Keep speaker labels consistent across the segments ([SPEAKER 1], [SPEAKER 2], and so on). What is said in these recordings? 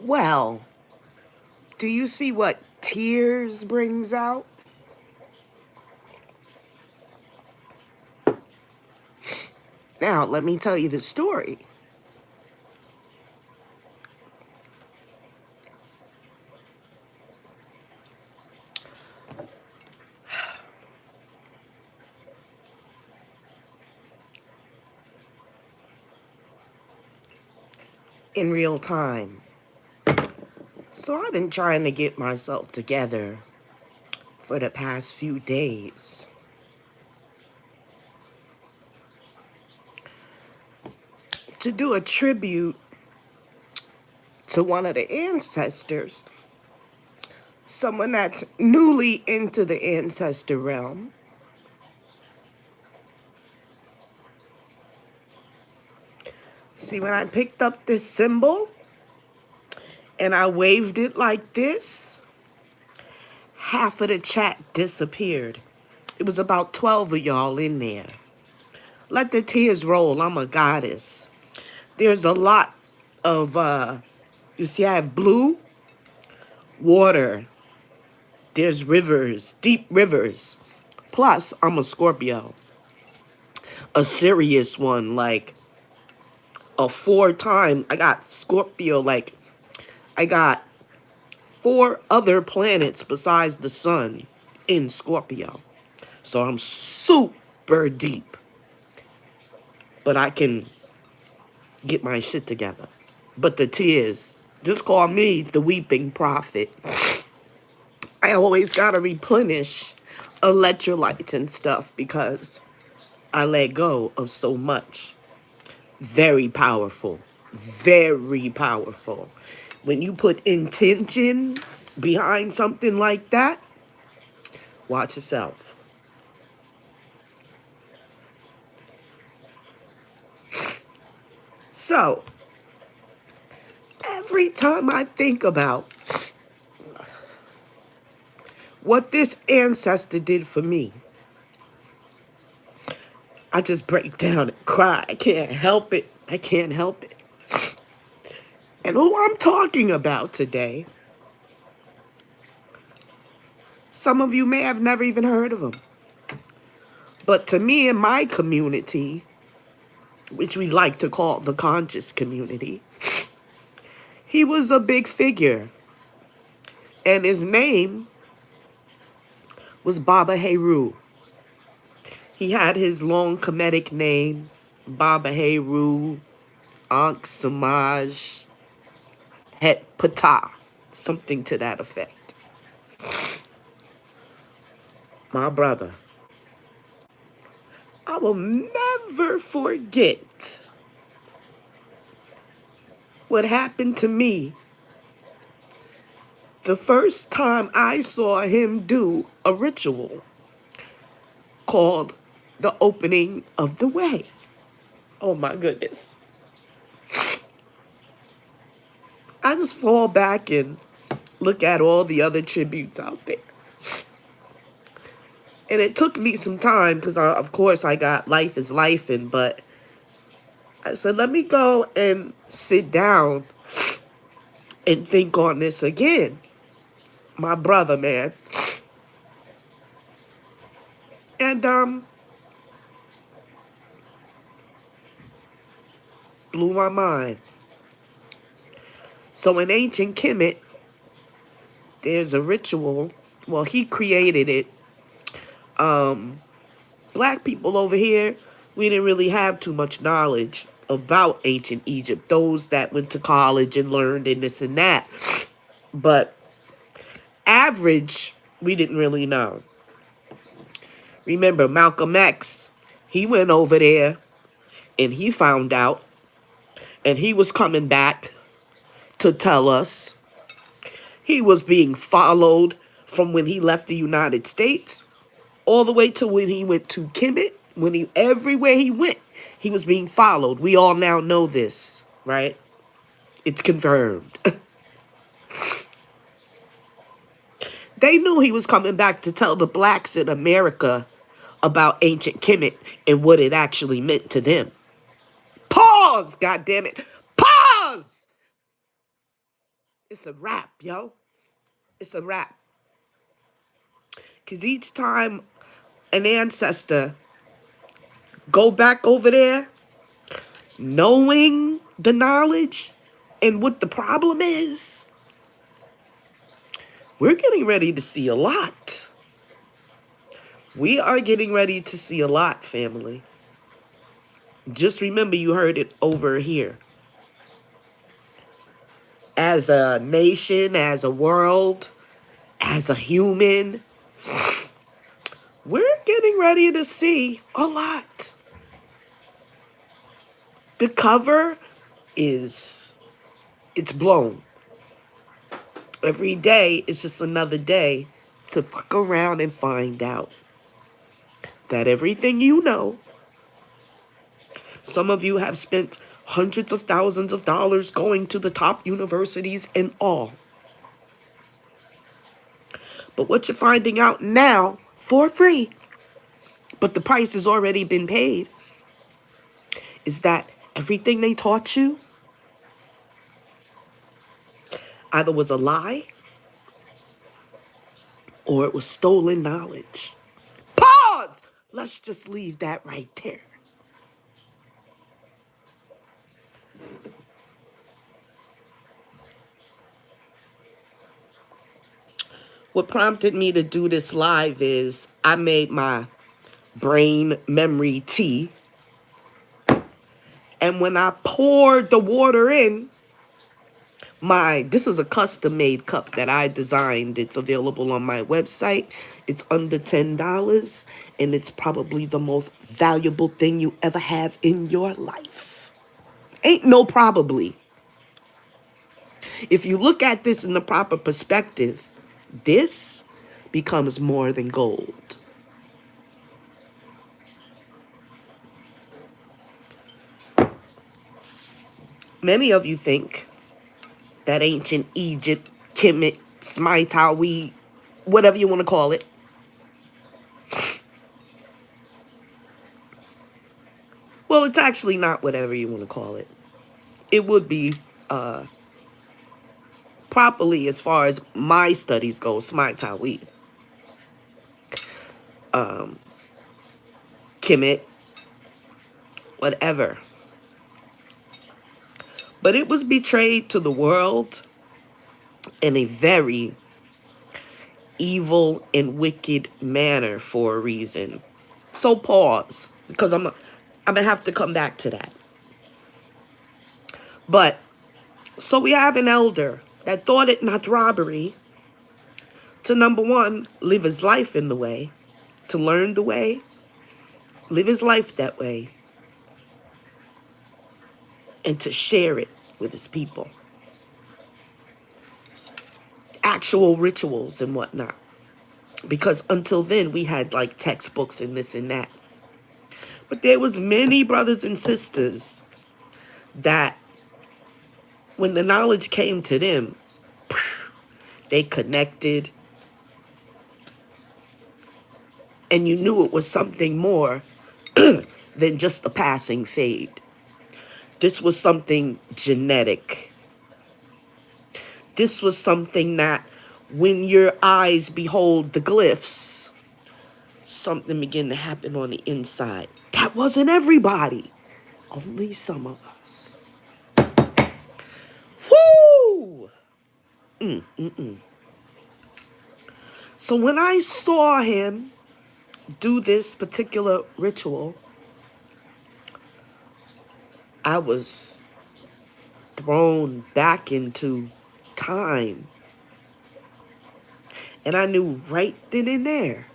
[SPEAKER 1] Well, do you see what tears brings out? Now, let me tell you the story. In real time. So I've been trying to get myself together for the past few days. To do a tribute to one of the ancestors. Someone that's newly into the ancestor realm. See, when I picked up this symbol and I waved it like this, half of the chat disappeared. It was about 12 of y'all in there. Let the tears roll. I'm a goddess. There's a lot of, you see, I have blue, water. There's rivers, deep rivers. Plus, I'm a Scorpio. A serious one, like a 4-time. I got Scorpio, like, I got 4 other planets besides the sun in Scorpio. So I'm super deep. But I can get my shit together. But the tears, just call me the weeping prophet. I always gotta replenish electrolytes and stuff because I let go of so much. Very powerful. Very powerful. When you put intention behind something like that, watch yourself. So, every time I think about what this ancestor did for me, I just break down and cry. I can't help it. I can't help it. And who I'm talking about today, some of you may have never even heard of him. But to me and my community, which we like to call the conscious community, he was a big figure. And his name was Baba Heru. He had his long Kemetic name, Baba Heru, Ankh Samaj, Het Patah, something to that effect. My brother, I will never forget what happened to me the first time I saw him do a ritual called the opening of the way. Oh my goodness. I just fall back and look at all the other tributes out there. And it took me some time because, of course, I got life is life, but I said, let me go and sit down and think on this again. My brother, man. And blew my mind. So in ancient Kemet, there's a ritual. Well, he created it. Black people over here, we didn't really have too much knowledge about ancient Egypt. Those that went to college and learned and this and that. But average, we didn't really know. Remember, Malcolm X, he went over there and he found out, and he was coming back to tell us he was being followed from when he left the United States all the way to when he went to Kemet. When he everywhere he went, he was being followed. We all now know this, right? It's confirmed. They knew he was coming back to tell the blacks in America about ancient Kemet and what it actually meant to them. Pause, goddammit. Pause! It's a wrap, yo. It's a wrap. Because each time an ancestor go back over there, knowing the knowledge and what the problem is, we're getting ready to see a lot. We are getting ready to see a lot, family. Just remember you heard it over here. As a nation, as a world, as a human, we're getting ready to see a lot. The cover it's blown. Every day is just another day to fuck around and find out that everything you know, some of you have spent hundreds of thousands of dollars going to the top universities and all. But what you're finding out now for free, but the price has already been paid, is that everything they taught you either was a lie or it was stolen knowledge. Pause! Let's just leave that right there. What prompted me to do this live is I made my brain memory tea. And when I poured the water in, this is a custom made cup that I designed. It's available on my website. It's under $10 and it's probably the most valuable thing you ever have in your life. Ain't no probably. If you look at this in the proper perspective, this becomes more than gold. Many of you think that ancient Egypt, Kemet, Smitawi, whatever you want to call it, well, it's actually not whatever you want to call it. It would be properly, as far as my studies go, Smitawi, Kemet, whatever. But it was betrayed to the world in a very evil and wicked manner for a reason. So pause, because I'm gonna have to come back to that. But so we have an elder that thought it not robbery to, number one, live his life in the way, to learn the way, live his life that way, and to share it with his people. Actual rituals and whatnot. Because until then, we had like textbooks and this and that. But there was many brothers and sisters that when the knowledge came to them, they connected. And you knew it was something more than just a passing fade. This was something genetic. This was something that when your eyes behold the glyphs, something began to happen on the inside. That wasn't everybody. Only some of us. Woo! So when I saw him do this particular ritual, I was thrown back into time. And I knew right then and there,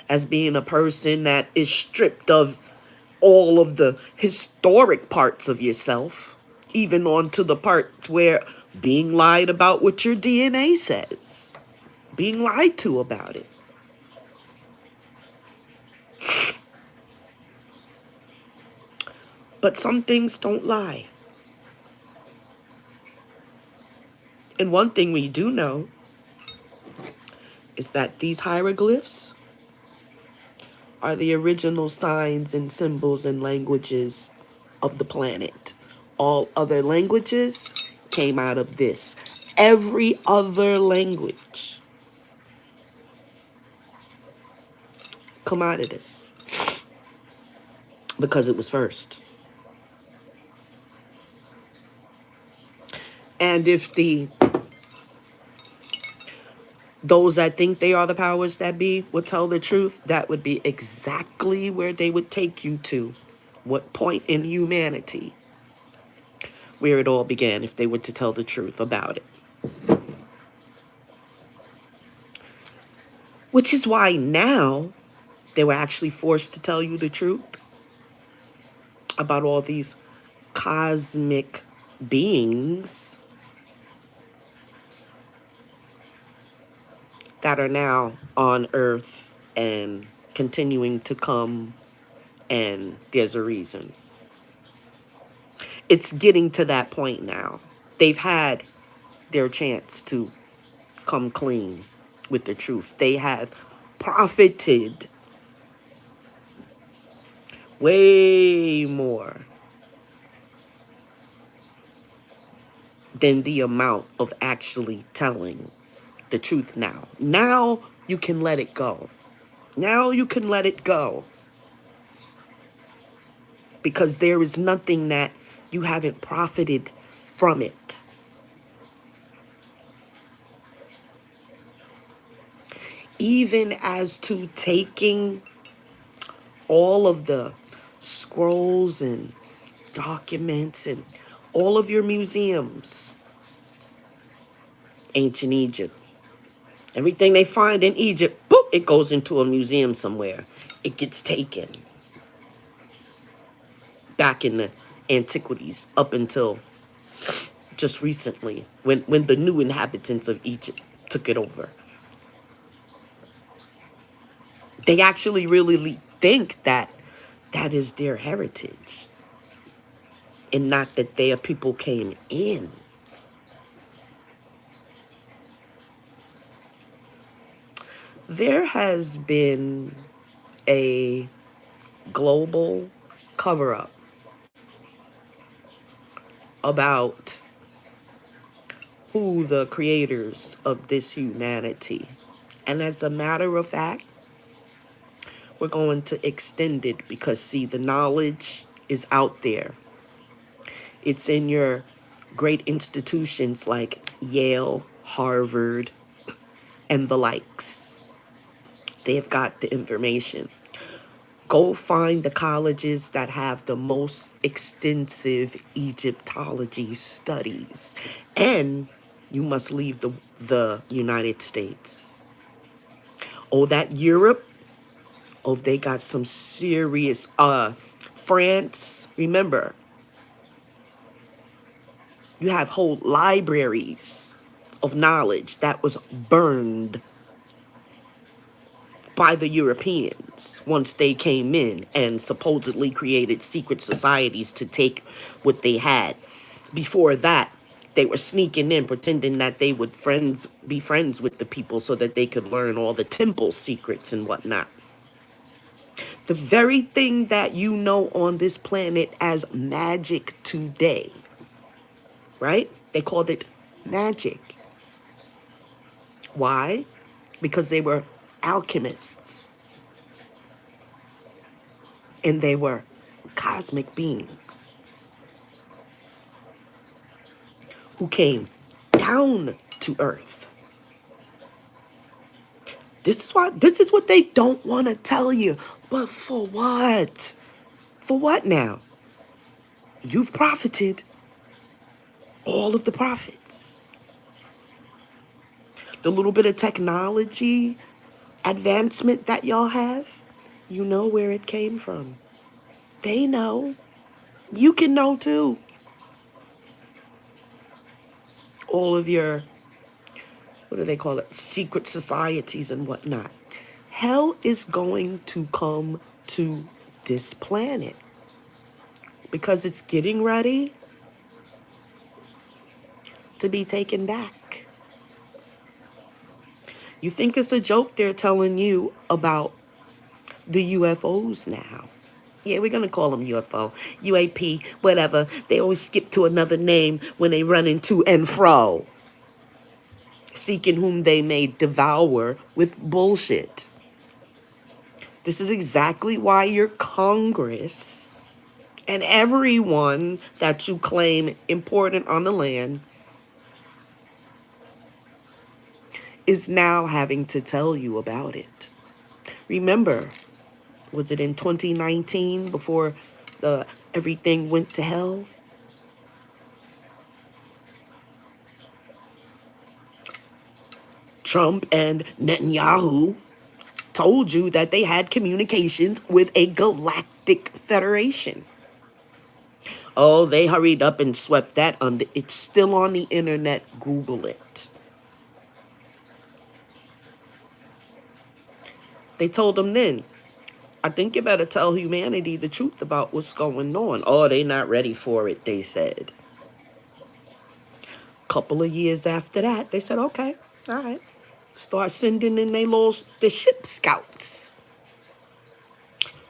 [SPEAKER 1] as being a person that is stripped of all of the historic parts of yourself, even on to the parts where being lied about what your DNA says, being lied to about it. But some things don't lie. And one thing we do know is that these hieroglyphs are the original signs and symbols and languages of the planet. All other languages came out of this. Every other language come out of this because it was first. And if those that think they are the powers that be would tell the truth, that would be exactly where they would take you to. What point in humanity where it all began, if they were to tell the truth about it. Which is why now they were actually forced to tell you the truth about all these cosmic beings that are now on Earth and continuing to come, and there's a reason. It's getting to that point now. They've had their chance to come clean with the truth. They have profited way more than the amount of actually telling the truth now. Now you can let it go. Now you can let it go. Because there is nothing that you haven't profited from it. Even as to taking all of the scrolls and documents and all of your museums, ancient Egypt. Everything they find in Egypt, boop, it goes into a museum somewhere. It gets taken. Back in the antiquities, up until just recently, when the new inhabitants of Egypt took it over. They actually really think that that is their heritage, and not that their people came in. There has been a global cover-up about who the creators of this humanity. And as a matter of fact, we're going to extend it because, see, the knowledge is out there. It's in your great institutions like Yale, Harvard, and the likes. They've got the information. Go find the colleges that have the most extensive Egyptology studies. And you must leave the United States. Oh, that Europe, oh, they got some serious, France, remember, you have whole libraries of knowledge that was burned by the Europeans once they came in and supposedly created secret societies to take what they had. Before that, they were sneaking in, pretending that they would be friends with the people so that they could learn all the temple secrets and whatnot. The very thing that you know on this planet as magic today, right? They called it magic. Why? Because they were alchemists and they were cosmic beings who came down to earth. This is what they don't want to tell you. But for what? For what now? You've profited all of the profits. The little bit of technology advancement that y'all have, you know where it came from. They know. You can know too. All of your, what do they call it? Secret societies and whatnot. Hell is going to come to this planet because it's getting ready to be taken back. You think it's a joke they're telling you about the UFOs now? Yeah, we're going to call them UFO, UAP, whatever. They always skip to another name when they run into and fro, seeking whom they may devour with bullshit. This is exactly why your Congress and everyone that you claim important on the land is now having to tell you about it. Remember, was it in 2019 before everything went to hell? Trump and Netanyahu told you that they had communications with a galactic federation. Oh, they hurried up and swept that under. It's still on the internet. Google it. They told them then, I think you better tell humanity the truth about what's going on. Oh, they not ready for it, they said. Couple of years after that, they said, okay, all right. Start sending in the ship scouts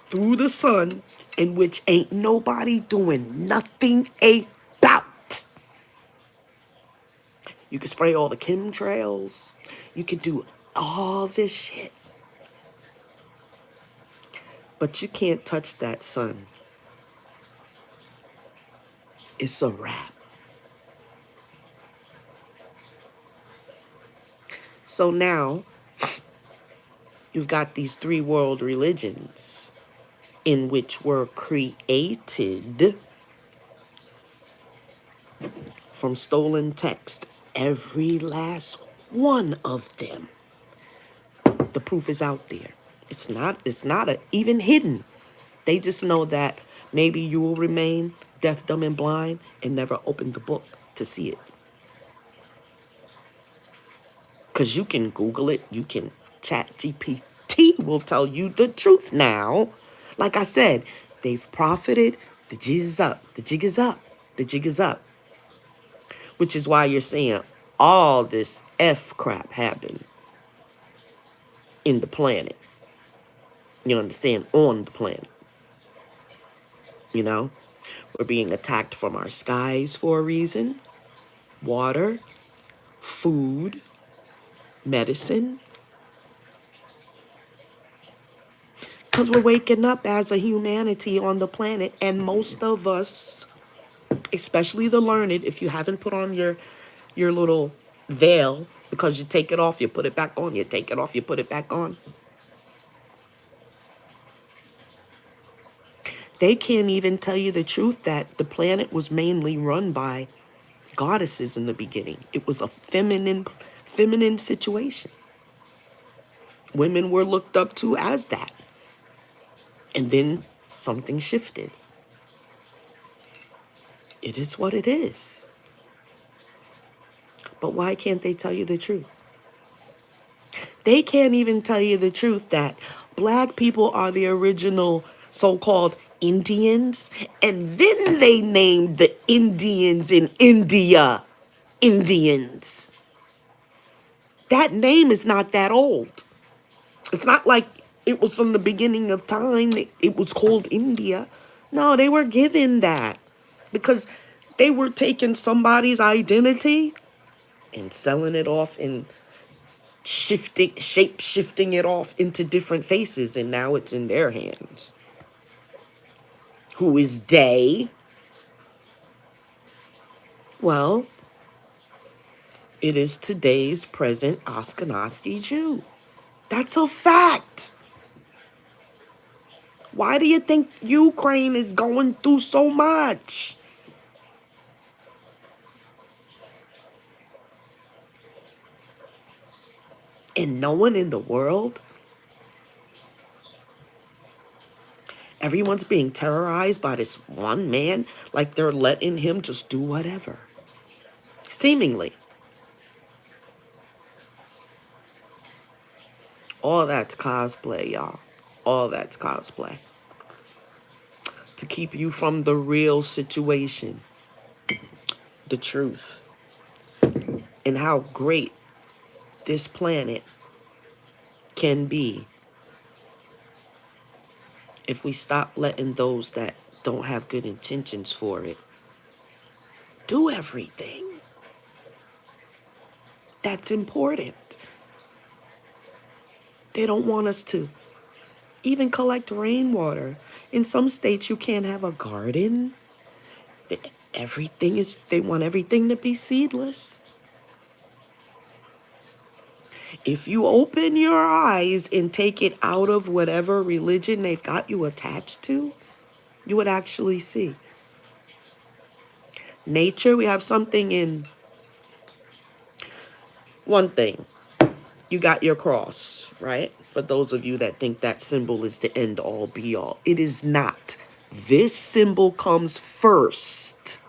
[SPEAKER 1] through the sun, in which ain't nobody doing nothing about. You can spray all the chemtrails. You can do all this shit. But you can't touch that sun. It's a wrap. So now, you've got these three world religions in which were created from stolen text. Every last one of them. The proof is out there. It's not even hidden. They just know that maybe you will remain deaf, dumb, and blind and never open the book to see it. Because you can Google it. You can chat GPT will tell you the truth now. Like I said, they've profited. The jig is up. The jig is up. The jig is up. Which is why you're seeing all this F crap happen in the planet. You understand? On the planet. You know? We're being attacked from our skies for a reason. Water, food, medicine. Because we're waking up as a humanity on the planet. And most of us, especially the learned, if you haven't put on your little veil, because you take it off, you put it back on, you take it off, you put it back on. They can't even tell you the truth that the planet was mainly run by goddesses in the beginning. It was a feminine situation. Women were looked up to as that. And then something shifted. It is what it is. But why can't they tell you the truth? They can't even tell you the truth that black people are the original so-called Indians, and then they named the Indians in India Indians. That name is not that old. It's not like It was from the beginning of time. It was called India. No, they were given that because they were taking somebody's identity and selling it off and shape shifting it off into different faces, and now it's in their hands. Who is they? Well, it is today's present Ashkenazi Jew. That's a fact. Why do you think Ukraine is going through so much? And no one in the world, everyone's being terrorized by this one man, like they're letting him just do whatever. Seemingly. All that's cosplay, y'all. All that's cosplay. To keep you from the real situation, the truth, and how great this planet can be if we stop letting those that don't have good intentions for it do everything. That's important. They don't want us to even collect rainwater. In some states, you can't have a garden. They want everything to be seedless. If you open your eyes and take it out of whatever religion they've got you attached to, you would actually see. Nature, we have something in one thing. You got your cross, right? For those of you that think that symbol is the end all be all, it is not. This symbol comes first.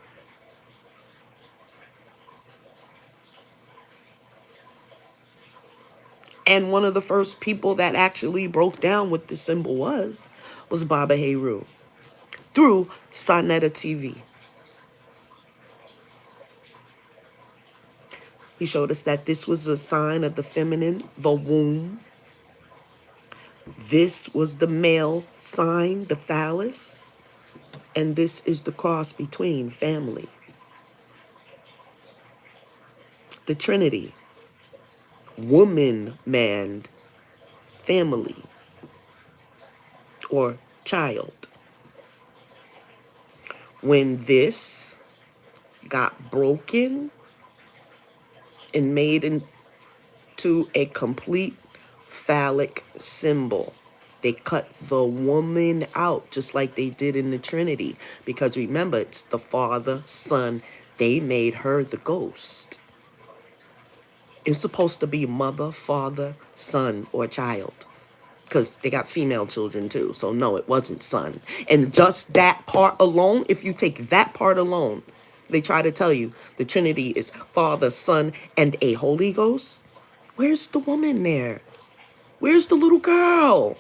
[SPEAKER 1] And one of the first people that actually broke down what the symbol was Baba Heru through Sonetta TV. He showed us that this was a sign of the feminine, the womb. This was the male sign, the phallus. And this is the cross between family. The Trinity. Woman, man, family, or child. When this got broken and made into a complete phallic symbol, they cut the woman out just like they did in the Trinity. Because remember, it's the Father, Son. They made her the ghost. It's supposed to be mother, father, son, or child. Because they got female children too. So no, it wasn't son. And just that part alone, if you take that part alone, they try to tell you the Trinity is Father, Son, and a Holy Ghost. Where's the woman there? Where's the little girl?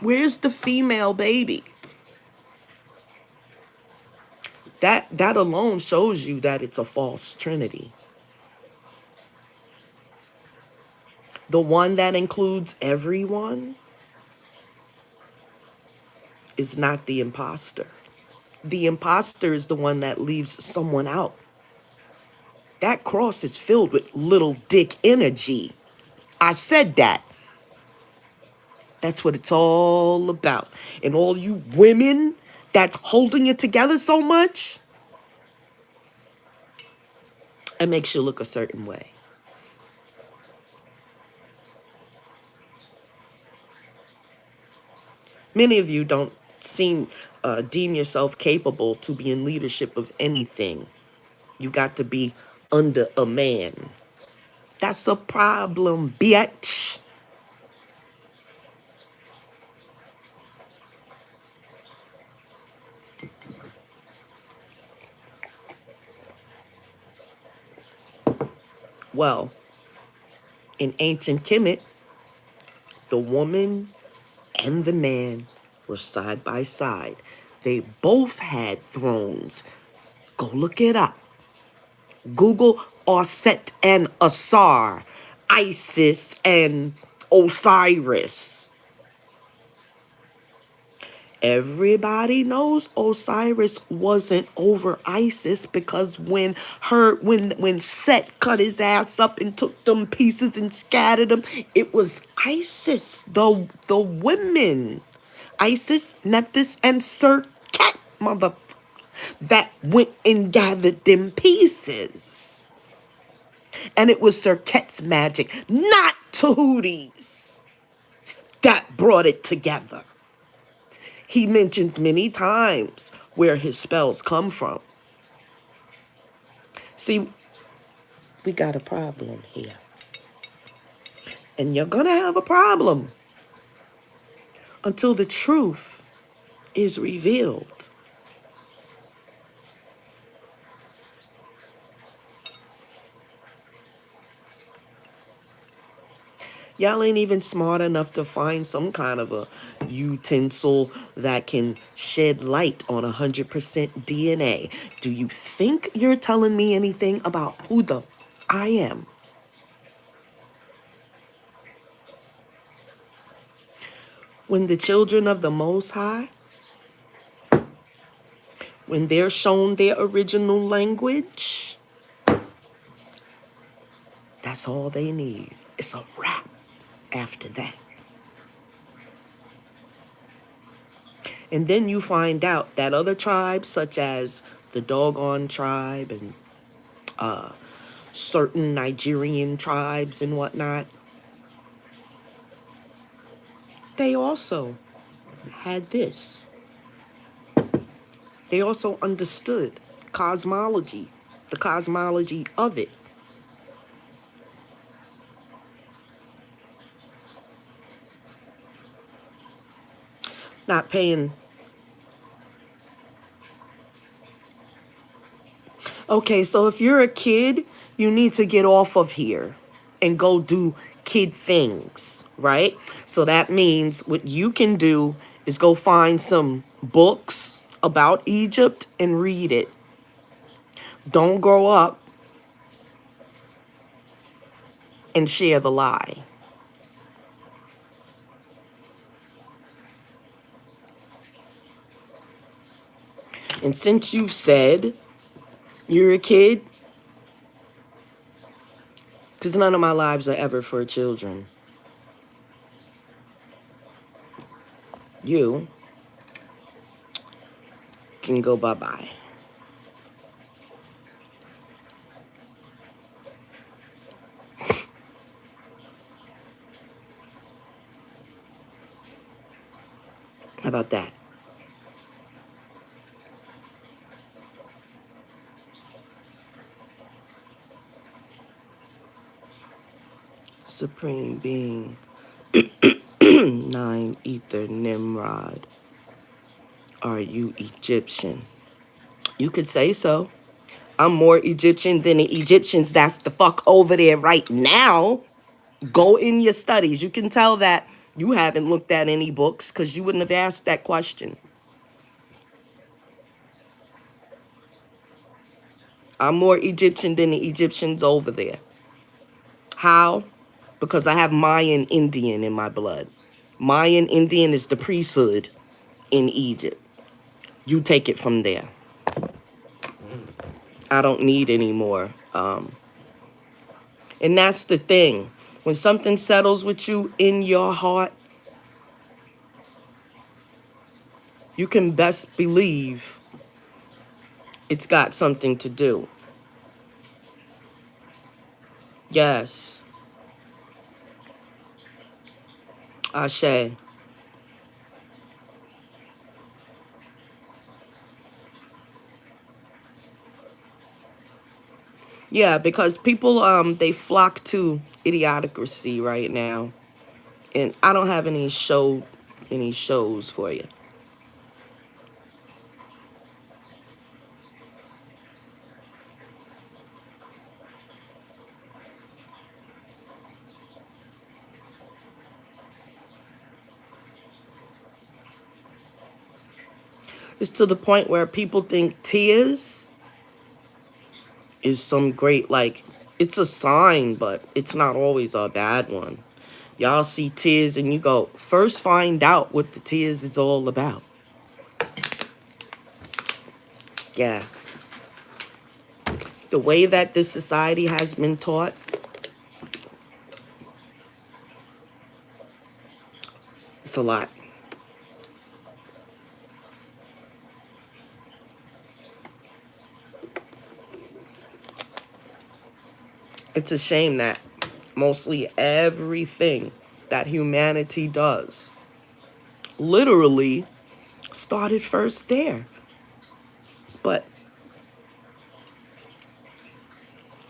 [SPEAKER 1] Where's the female baby? That alone shows you that it's a false Trinity. The one that includes everyone is not the imposter. The imposter is the one that leaves someone out. That cross is filled with little dick energy. I said that. That's what it's all about. And all you women that's holding it together so much, it makes you look a certain way. Many of you don't deem yourself capable to be in leadership of anything. You got to be under a man. That's a problem, bitch. Well, in ancient Kemet, the woman and the man were side by side. They both had thrones. Go look it up. Google Osset and Asar, Isis and Osiris. Everybody knows Osiris wasn't over Isis, because when Set cut his ass up and took them pieces and scattered them, it was Isis, the women, Isis, Nephthys, and Serket, mother, that went and gathered them pieces. And it was Serket's magic, not Tahuti's, that brought it together. He mentions many times where his spells come from. See, we got a problem here. And you're going to have a problem until the truth is revealed. Y'all ain't even smart enough to find some kind of a utensil that can shed light on 100% DNA. Do you think you're telling me anything about who the I am? When the children of the Most High, when they're shown their original language, that's all they need. It's a wrap after that. And then you find out that other tribes, such as the Dogon tribe and certain Nigerian tribes and whatnot, they also had this. They also understood cosmology, the cosmology of it. Not paying. Okay, so if you're a kid, you need to get off of here and go do kid things, right? So that means what you can do is go find some books about Egypt and read it. Don't grow up and share the lie. And since you've said you're a kid, because none of my lives are ever for children, you can go bye-bye. How about that? Supreme Being, 9 Ether Nimrod, are you Egyptian? You could say so. I'm more Egyptian than the Egyptians that's the fuck over there right now. Go in your studies. You can tell that you haven't looked at any books because you wouldn't have asked that question. I'm more Egyptian than the Egyptians over there. How? Because I have Mayan Indian in my blood. Mayan Indian is the priesthood in Egypt. You take it from there. I don't need any more. And that's the thing. When something settles with you in your heart, you can best believe it's got something to do. Yes. Ashe. Yeah, because people they flock to idiocracy right now. And I don't have any shows for you. It's to the point where people think tears is some great, like, it's a sign, but it's not always a bad one. Y'all see tears and you go, first find out what the tears is all about. Yeah. The way that this society has been taught, it's a lot. It's a shame that mostly everything that humanity does literally started first there. But,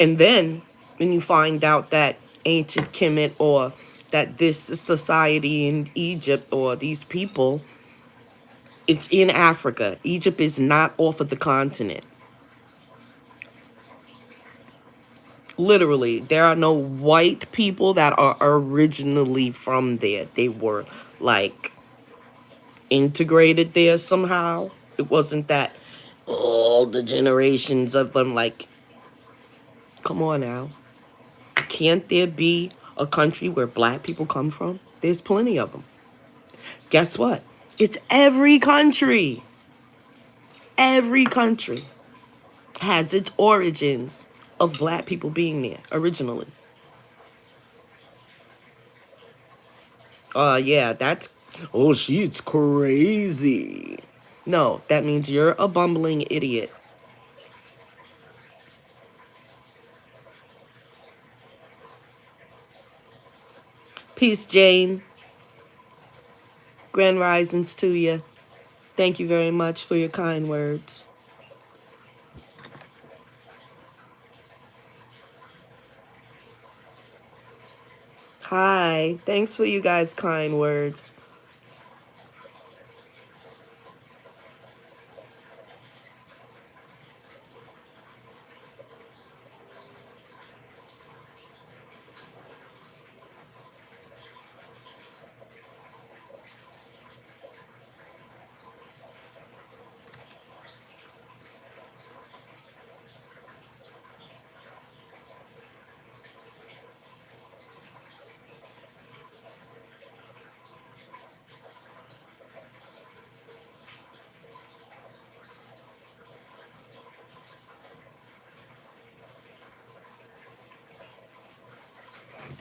[SPEAKER 1] and then when you find out that ancient Kemet or that this society in Egypt or these people, it's in Africa. Egypt is not off of the continent. Literally, there are no white people that are originally from there. They were like integrated there somehow. It wasn't that all the generations of them, like, come on now. Can't there be a country where black people come from? There's plenty of them. Guess what? It's every country. Every country has its origins of black people being there originally. Yeah, that's, oh, she's crazy. No, that means you're a bumbling idiot. Peace, Jane. Grand risings to you. Thank you very much for your kind words. Hi. Thanks for you guys' kind words.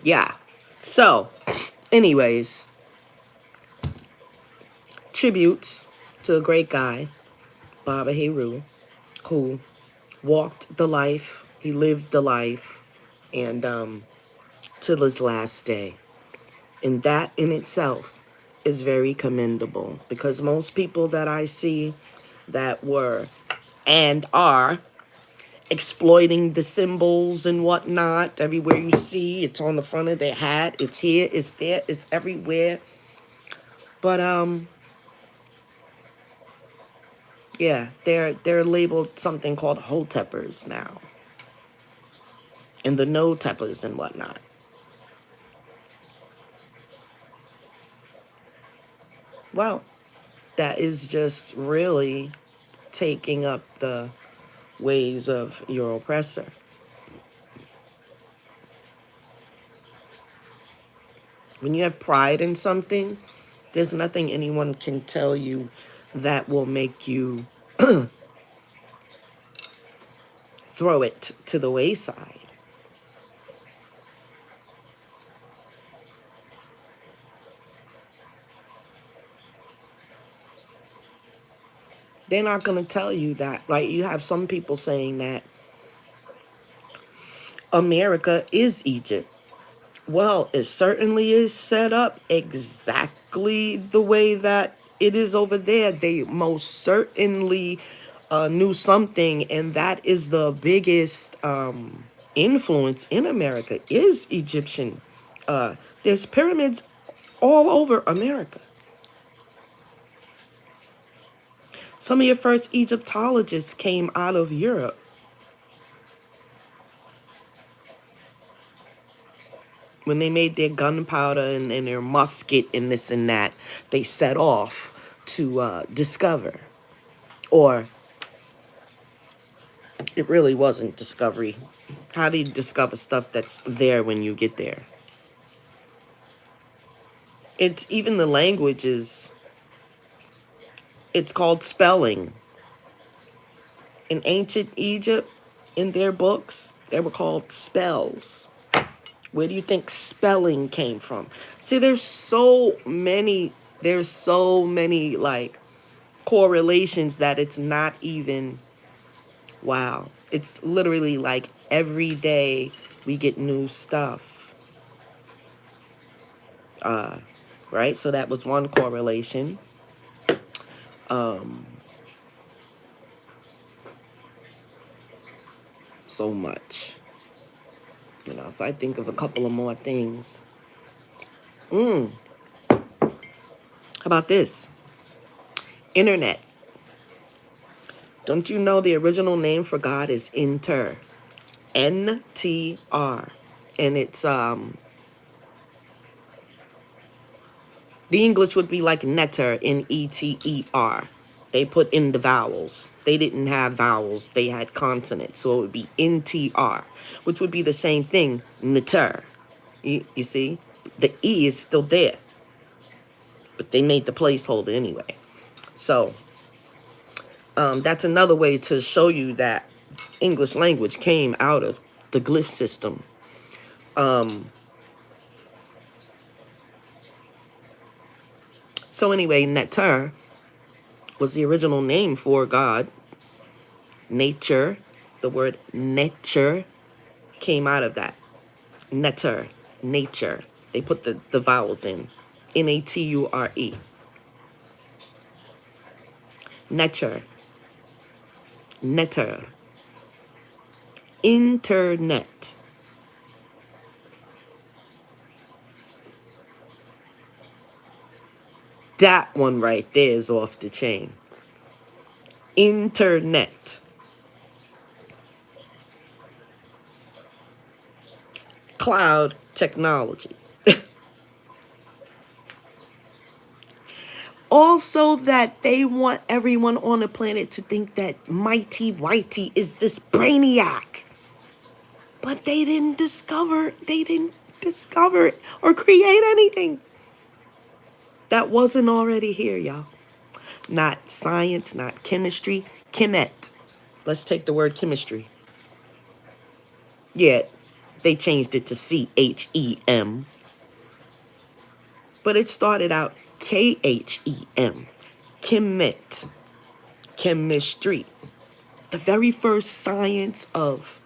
[SPEAKER 1] Yeah. So, anyways, tributes to a great guy, Baba Heru, who walked the life, he lived the life, and till his last day. And that in itself is very commendable, because most people that I see that were and are exploiting the symbols and whatnot, everywhere you see, it's on the front of their hat, it's here, it's there, it's everywhere. But yeah, they're labeled something called hoteppers now, and the no teppers and whatnot. Well, that is just really taking up the ways of your oppressor. When you have pride in something, there's nothing anyone can tell you that will make you throw it to the wayside. They're not going to tell you that, right? You have some people saying that America is Egypt. Well, it certainly is set up exactly the way that it is over there. They most certainly knew something, and that is the biggest influence in America is Egyptian. There's pyramids all over America. Some of your first Egyptologists came out of Europe. When they made their gunpowder and their musket and this and that, they set off to discover. Or it really wasn't discovery. How do you discover stuff that's there when you get there? It's even the language is, it's called spelling. In ancient Egypt, in their books, they were called spells. Where do you think spelling came from? See, there's so many like correlations that it's not even, wow. It's literally like every day we get new stuff. Right? So that was one correlation. So much. If I think of a couple of more things. How about this? Internet. Don't you know the original name for God is Inter? N-T-R. And it's the English would be like netter, N-E-T-E-R. They put in the vowels. They didn't have vowels. They had consonants. So it would be N-T-R, which would be the same thing, netter. You see? The E is still there. But they made the placeholder anyway. So that's another way to show you that English language came out of the glyph system. So anyway, netter was the original name for God. Nature, the word nature came out of that. Netter, nature. They put the vowels in. N-A-T-U-R-E. Netter. Netter. Internet. That one right there is off the chain. Internet. Cloud technology. Also that they want everyone on the planet to think that Mighty Whitey is this brainiac. But they didn't discover it or create anything that wasn't already here, y'all. Not science, not chemistry, chemet. Let's take the word chemistry. Yeah, they changed it to C-H-E-M. But it started out K-H-E-M. Chemet. Chemistry. The very first science of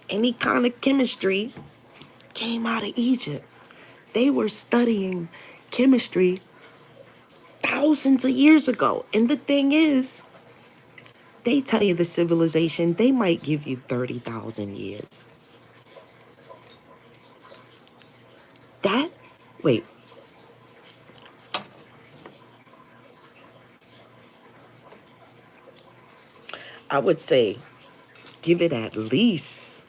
[SPEAKER 1] any kind of chemistry came out of Egypt. They were studying chemistry thousands of years ago. And the thing is, they tell you the civilization, they might give you 30,000 years. Wait. I would say give it at least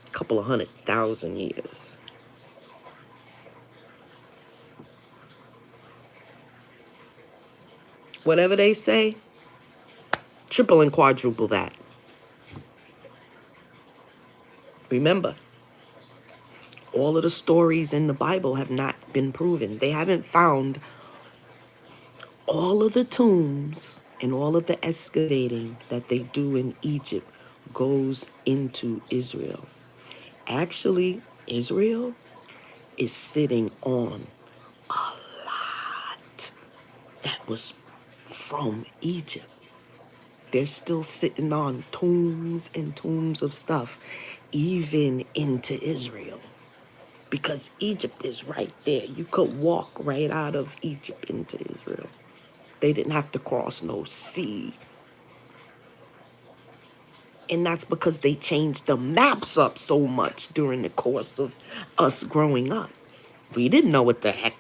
[SPEAKER 1] a couple of 100,000 years. Whatever they say, triple and quadruple that. Remember, all of the stories in the Bible have not been proven. They haven't found all of the tombs and all of the excavating that they do in Egypt goes into Israel. Actually, Israel is sitting on a lot that was from Egypt. They're still sitting on tombs and tombs of stuff, even into Israel. Because Egypt is right there. You could walk right out of Egypt into Israel. They didn't have to cross no sea. And that's because they changed the maps up so much during the course of us growing up. We didn't know what the heck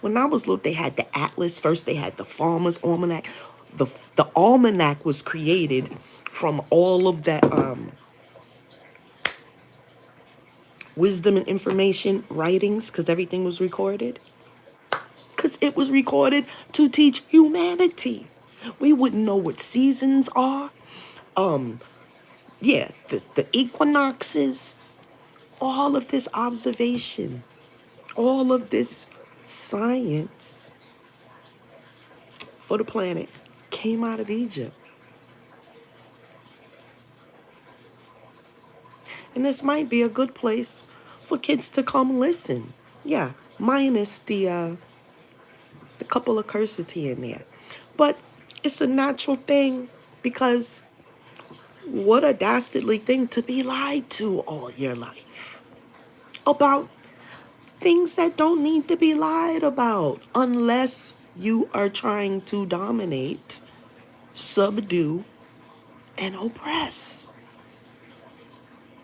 [SPEAKER 1] when I was little, they had the atlas. First, they had the farmer's almanac. The almanac was created from all of that wisdom and information writings, because everything was recorded. Because it was recorded to teach humanity. We wouldn't know what seasons are. Yeah, the equinoxes, all of this observation, all of this science for the planet came out of Egypt. And this might be a good place for kids to come listen. Yeah, minus the couple of curses here and there. But it's a natural thing because what a dastardly thing to be lied to all your life about things that don't need to be lied about unless you are trying to dominate, subdue, and oppress.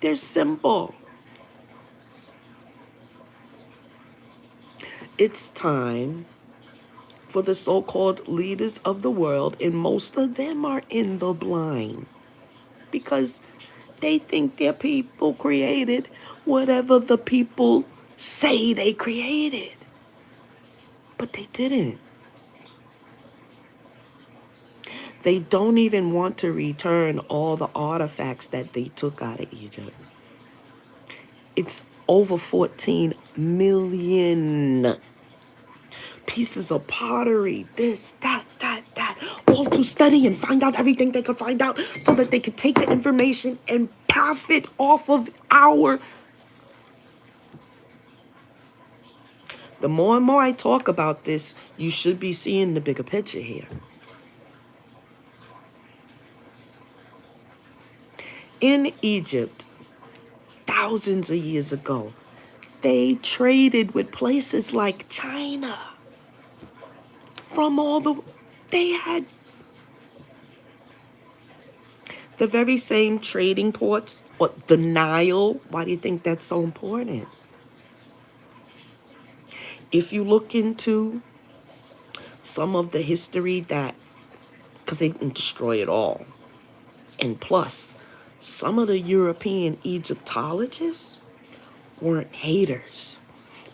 [SPEAKER 1] They're simple. It's time for the so-called leaders of the world, and most of them are in the blind because they think their people created whatever the people say they created. But they didn't. They don't even want to return all the artifacts that they took out of Egypt. It's over 14 million pieces of pottery, this, that, all to study and find out everything they could find out so that they could take the information and profit off of our... The more and more I talk about this, you should be seeing the bigger picture here. In Egypt, thousands of years ago, they traded with places like China. From all the... They had the very same trading ports, or the Nile. Why do you think that's so important? If you look into some of the history that, because they didn't destroy it all, and plus, some of the European Egyptologists weren't haters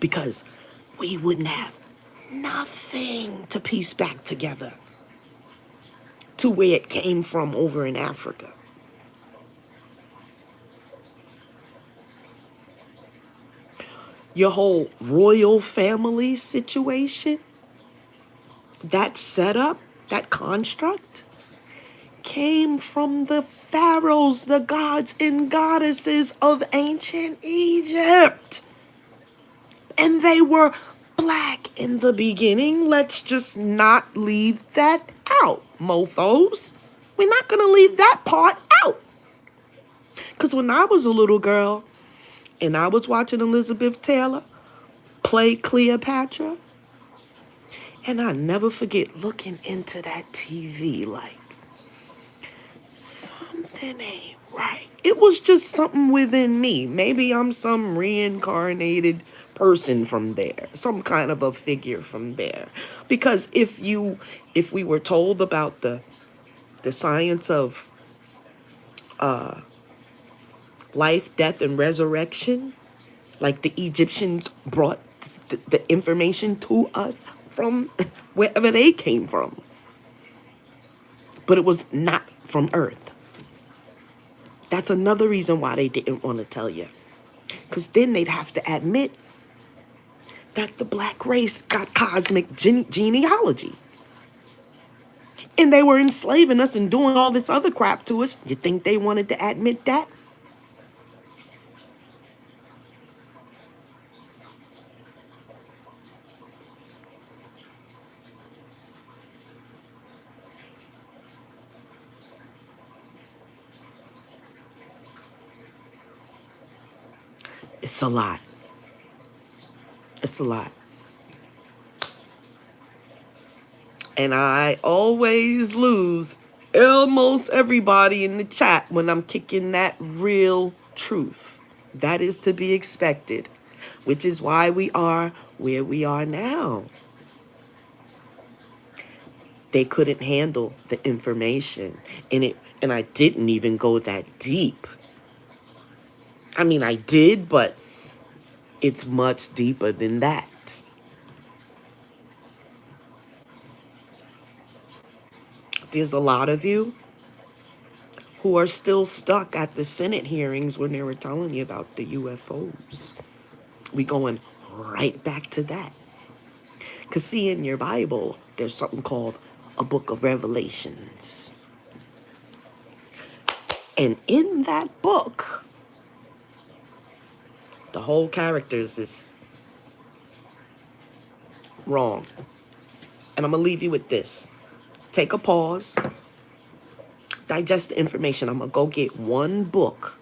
[SPEAKER 1] because we wouldn't have nothing to piece back together to where it came from over in Africa. Your whole royal family situation, that setup, that construct, came from the pharaohs, the gods and goddesses of ancient Egypt. And they were black in the beginning. Let's just not leave that out, mofos. We're not going to leave that part out. Because when I was a little girl and I was watching Elizabeth Taylor play Cleopatra, and I never forget looking into that TV like, something ain't right. It was just something within me. Maybe I'm some reincarnated person from there, some kind of a figure from there. Because if we were told about the science of life, death, and resurrection, like the Egyptians brought the information to us from wherever they came from, but it was not from Earth. That's another reason why they didn't want to tell you. Because then they'd have to admit that the black race got cosmic genealogy. And they were enslaving us and doing all this other crap to us. You think they wanted to admit that? It's a lot. It's a lot. And I always lose almost everybody in the chat when I'm kicking that real truth. That is to be expected, which is why we are where we are now. They couldn't handle the information, and I didn't even go that deep. I mean, I did, but it's much deeper than that. There's a lot of you who are still stuck at the Senate hearings when they were telling you about the UFOs. We going right back to that. Because see, in your Bible, there's something called a book of Revelations. And in that book, the whole characters is wrong. And I'm going to leave you with this. Take a pause. Digest the information. I'm going to go get one book.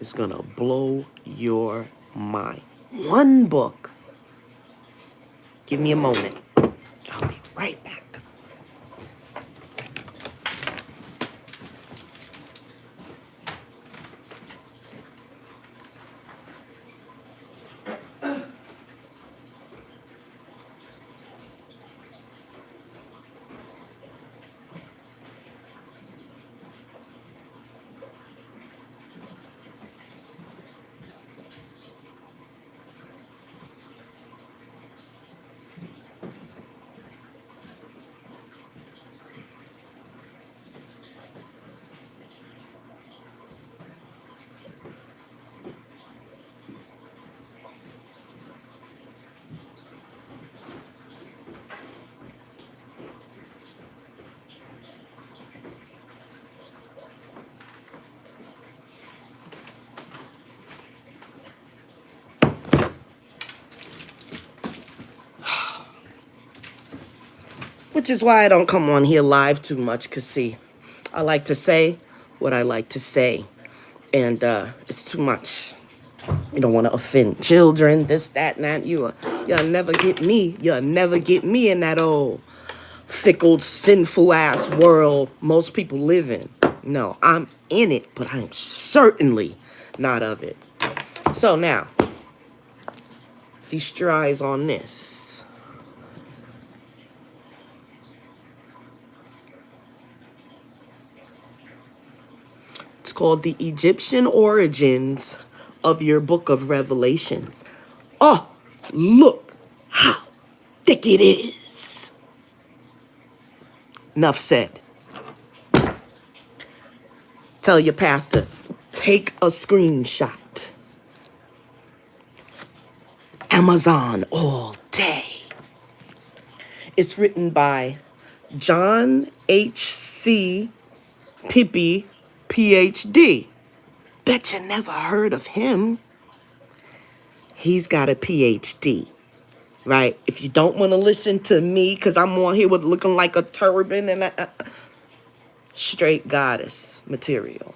[SPEAKER 1] It's going to blow your mind. One book. Give me a moment. I'll be right back. Which is why I don't come on here live too much, because, see, I like to say what I like to say. And it's too much. You don't want to offend children, this, that, and that. You'll never get me. You'll never get me in that old fickle, sinful-ass world most people live in. No, I'm in it, but I'm certainly not of it. So now, feast your eyes on this. It's called The Egyptian Origins of Your Book of Revelations. Oh, look how thick it is. Enough said. Tell your pastor, take a screenshot. Amazon all day. It's written by John H.C. Pippi, Ph.D. Bet you never heard of him. He's got a Ph.D., right? If you don't want to listen to me, because I'm on here with looking like a turban and straight goddess material,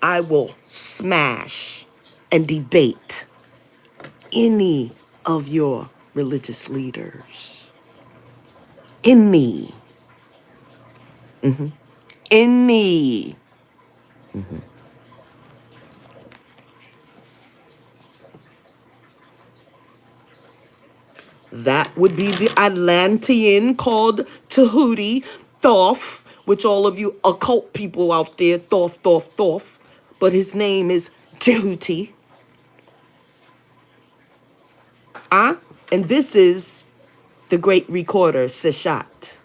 [SPEAKER 1] I will smash and debate any of your religious leaders. Any. Any. That would be the Atlantean called Tahuti, Thoth, which all of you occult people out there, Thoth. But his name is Tahuti. And this is the great recorder, Seshat.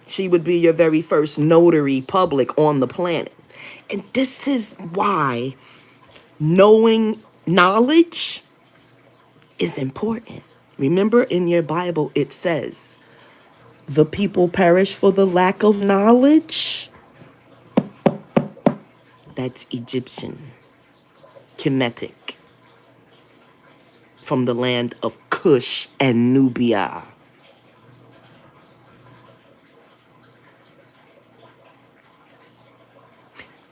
[SPEAKER 1] She would be your very first notary public on the planet. And this is why knowing knowledge is important. Remember, in your Bible, it says, the people perish for the lack of knowledge. That's Egyptian, Kemetic, from the land of Cush and Nubia.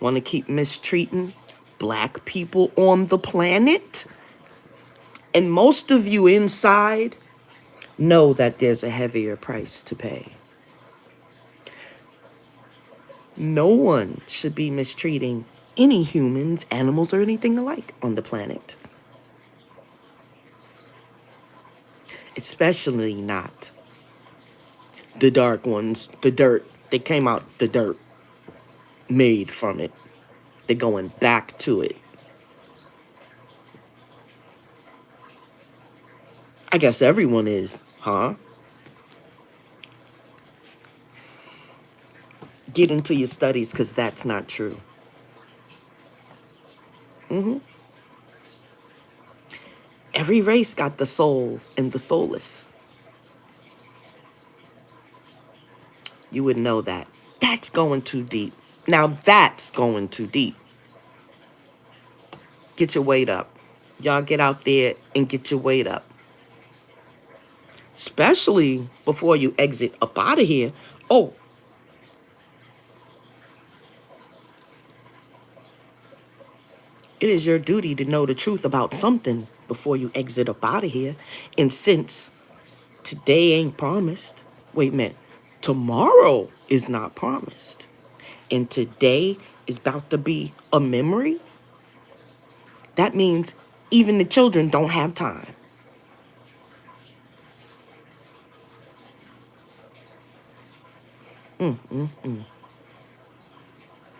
[SPEAKER 1] Want to keep mistreating black people on the planet? And most of you inside know that there's a heavier price to pay. No one should be mistreating any humans, animals, or anything alike on the planet. Especially not the dark ones, the dirt. They came out the dirt, made from it. They're going back to it. I guess everyone is, huh? Get into your studies, because that's not true. Every race got the soul and the soulless. You would know that. That's going too deep. Now that's going too deep. Get your weight up. Y'all get out there and get your weight up. Especially before you exit up out of here. Oh, it is your duty to know the truth about something before you exit up out of here. And since today ain't promised, wait a minute, tomorrow is not promised, and today is about to be a memory, that means even the children don't have time.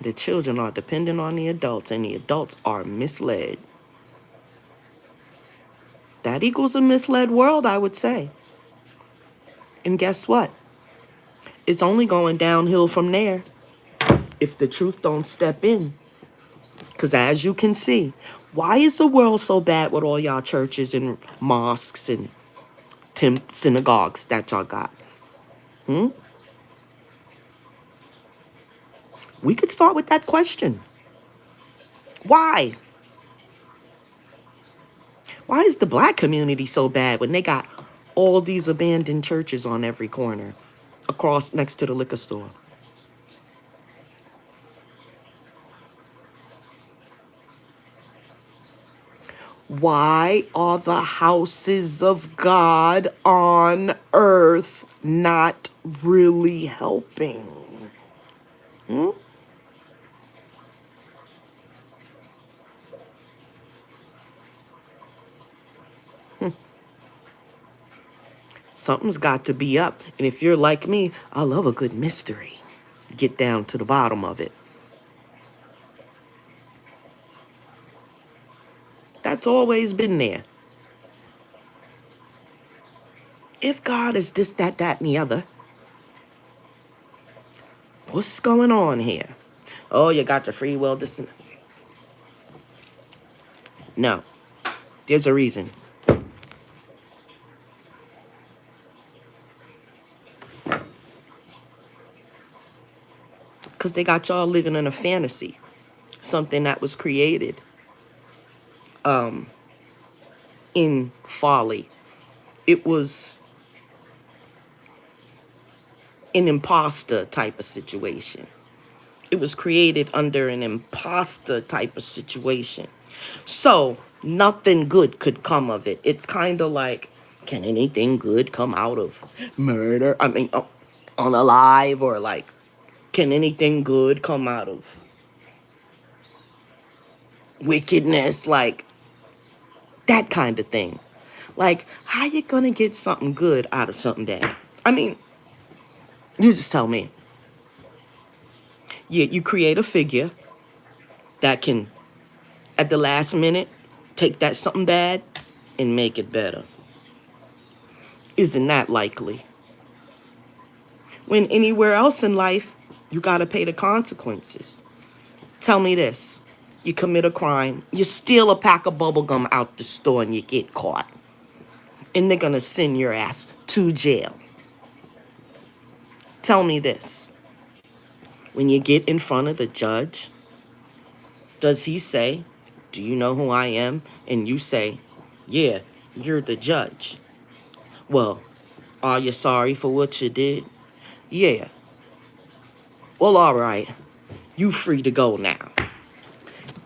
[SPEAKER 1] The children are dependent on the adults, and the adults are misled. That equals a misled world, I would say. And guess what? It's only going downhill from there if the truth don't step in. Because as you can see, why is the world so bad with all y'all churches and mosques and synagogues that y'all got? We could start with that question. Why? Why is the black community so bad when they got all these abandoned churches on every corner across next to the liquor store? Why are the houses of God on earth not really helping? Something's got to be up. And if you're like me, I love a good mystery. Get down to the bottom of it. That's always been there. If God is this, that, and the other, what's going on here? Oh, you got your free will. No, there's a reason. Because they got y'all living in a fantasy. Something that was created in folly. It was an imposter type of situation. It was created under an imposter type of situation. So nothing good could come of it. It's kind of like, can anything good come out of murder? I mean, unalive, or like, can anything good come out of wickedness? Like, that kind of thing. Like, how you gonna get something good out of something bad? I mean, you just tell me. Yeah, you create a figure that can, at the last minute, take that something bad and make it better. Isn't that likely? When anywhere else in life, you gotta pay the consequences. Tell me this. You commit a crime, you steal a pack of bubblegum out the store and you get caught. And they're gonna send your ass to jail. Tell me this. When you get in front of the judge, does he say, do you know who I am? And you say, yeah, you're the judge. Well, are you sorry for what you did? Yeah. Well, all right. You free to go now.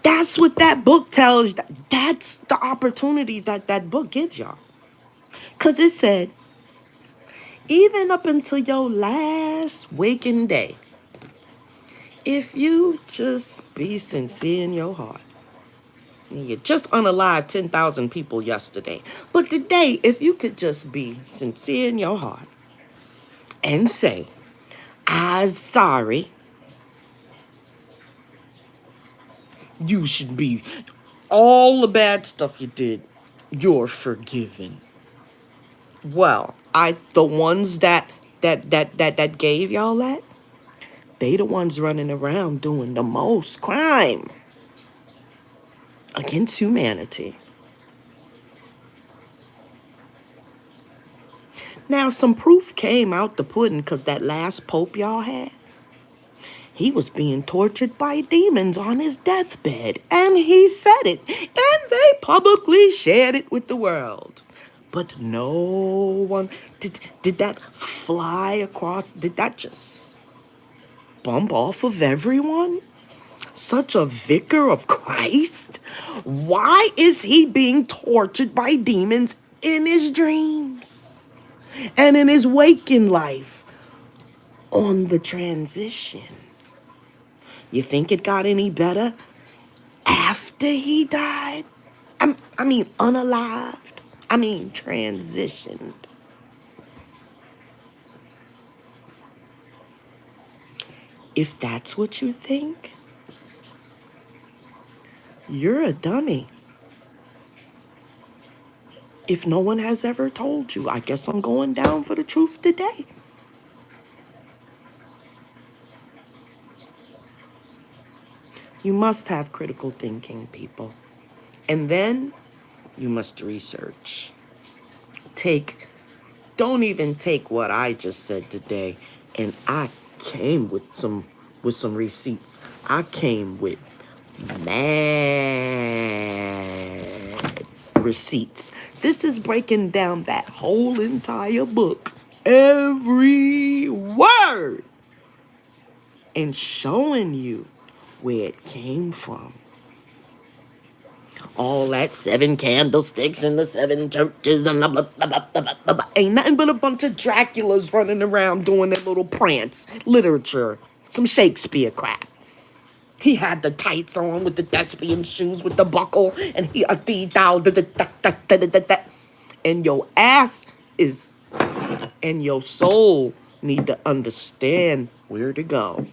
[SPEAKER 1] That's what that book tells. That's the opportunity that that book gives y'all. Because it said, even up until your last waking day, if you just be sincere in your heart, and you just unalived 10,000 people yesterday, but today, if you could just be sincere in your heart and say, I'm sorry, you should be, all the bad stuff you did, you're forgiven. Well, the ones that gave y'all that, they the ones running around doing the most crime against humanity. Now, some proof came out the pudding because that last pope y'all had, he was being tortured by demons on his deathbed. And he said it. And they publicly shared it with the world. But no one, did that fly across, did that just bump off of everyone? Such a vicar of Christ? Why is he being tortured by demons in his dreams and in his waking life on the transition? You think it got any better after he died? I mean, unalived. I mean, transitioned. If that's what you think, you're a dummy. If no one has ever told you, I guess I'm going down for the truth today. You must have critical thinking, people. And then you must research. Don't even take what I just said today. And I came with some receipts. I came with mad receipts. This is breaking down that whole entire book. Every word. And showing you where it came from. All that 7 candlesticks and the 7 churches and the blah, blah, blah, blah, blah, blah. Ain't nothing but a bunch of Draculas running around doing their little prance. Literature. Some Shakespeare crap. He had the tights on with the thespian shoes with the buckle, and he a thee thou da da da da da da da. And your ass is, and your soul need to understand where to go.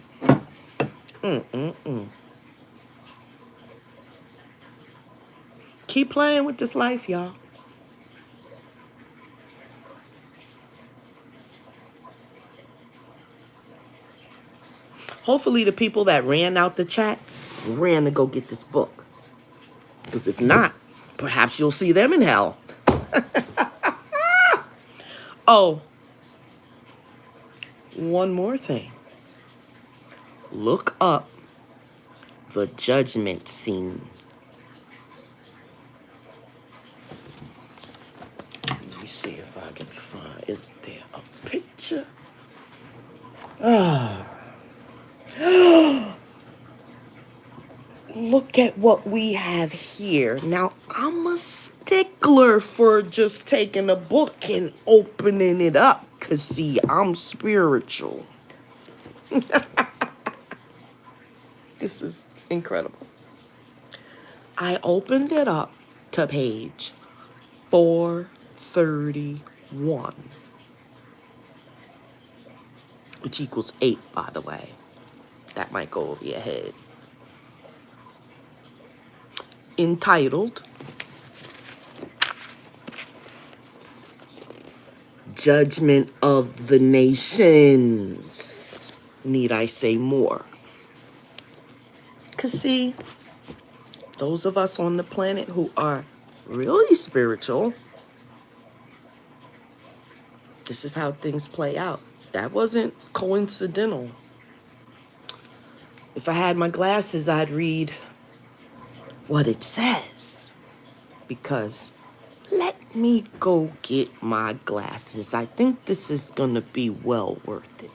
[SPEAKER 1] Keep playing with this life, y'all. Hopefully the people that ran out the chat ran to go get this book. Because if not, perhaps you'll see them in hell. Oh, one more thing. Look up the judgment scene. Let me see if I can find, is there a picture? Look at what we have here. Now, I'm a stickler for just taking a book and opening it up. Because, see, I'm spiritual. This is incredible. I opened it up to page 431. Which equals 8, by the way. That might go over your head. Entitled, Judgment of the Nations. Need I say more? Because see, those of us on the planet who are really spiritual, this is how things play out. That wasn't coincidental. If I had my glasses, I'd read what it says. Because let me go get my glasses. I think this is going to be well worth it.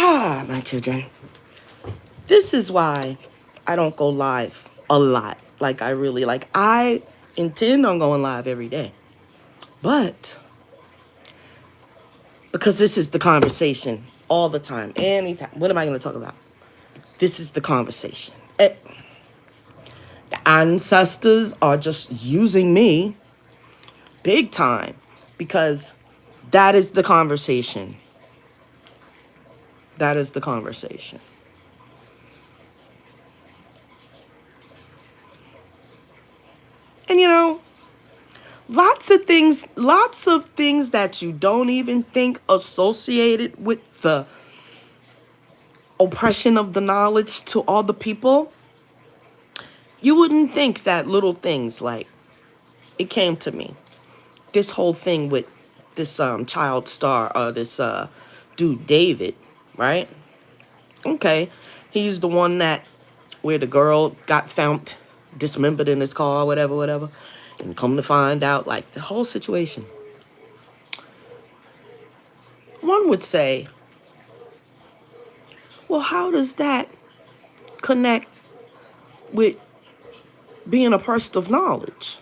[SPEAKER 1] Ah, my children. This is why I don't go live a lot. Like I really like I intend on going live every day. But because this is the conversation all the time, anytime. What am I going to talk about? This is the conversation. The ancestors are just using me big time because that is the conversation. That is the conversation. And you know, lots of things that you don't even think associated with the oppression of the knowledge to all the people. You wouldn't think that little things like it came to me. This whole thing with this child star this dude David, right? Okay. He's the one that where the girl got found dismembered in his car, whatever, whatever. And come to find out, like the whole situation. One would say, well, how does that connect with being a person of knowledge?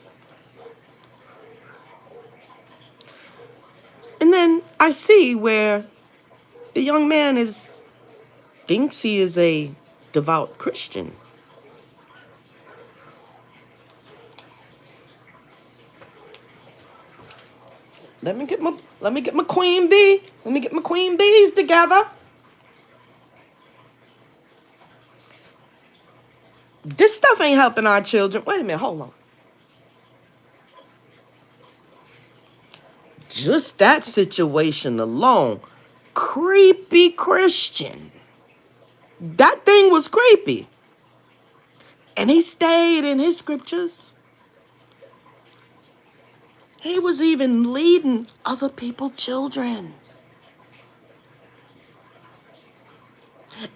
[SPEAKER 1] And then I see where the young man thinks he is a devout Christian. Let me get my queen bee. Let me get my queen bees together. This stuff ain't helping our children. Wait a minute, hold on. Just that situation alone, creepy Christian. That thing was creepy. And he stayed in his scriptures. He was even leading other people's children.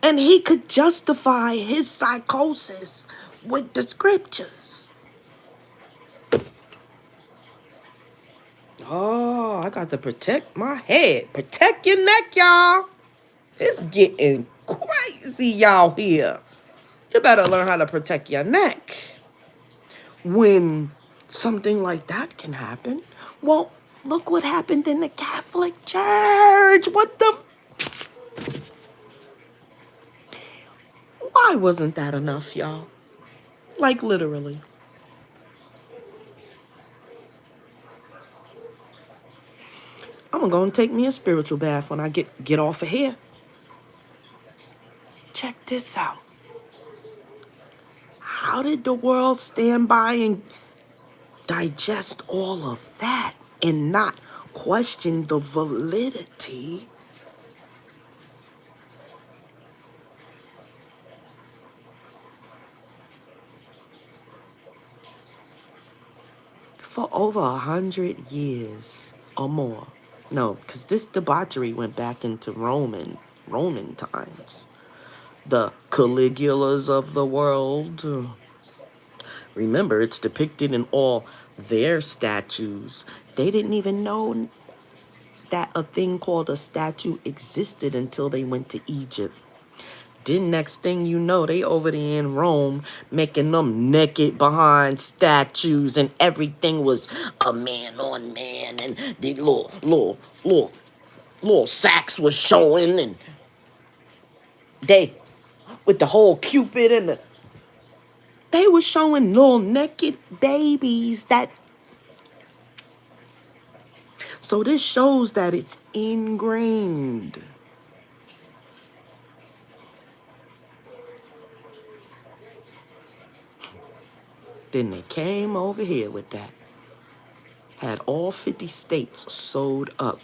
[SPEAKER 1] And he could justify his psychosis with the scriptures. Oh, I got to protect my head. Protect your neck, y'all. It's getting crazy, y'all, here. You better learn how to protect your neck. When something like that can happen, well, look what happened in the Catholic Church. What the... Why wasn't that enough, y'all? Like, literally. I'm gonna go and take me a spiritual bath when I get off of here. Check this out. How did the world stand by and digest all of that and not question the validity for over 100 years or more? No, because this debauchery went back into Roman times. The Caligulas of the world. Remember, it's depicted in all their statues. They didn't even know that a thing called a statue existed until they went to Egypt. Then next thing you know, they over there in Rome making them naked behind statues and everything was a man on man and the little sacks was showing and they with the whole Cupid and they were showing little naked babies that. So this shows that it's ingrained. Then they came over here with that. Had all 50 states sewed up.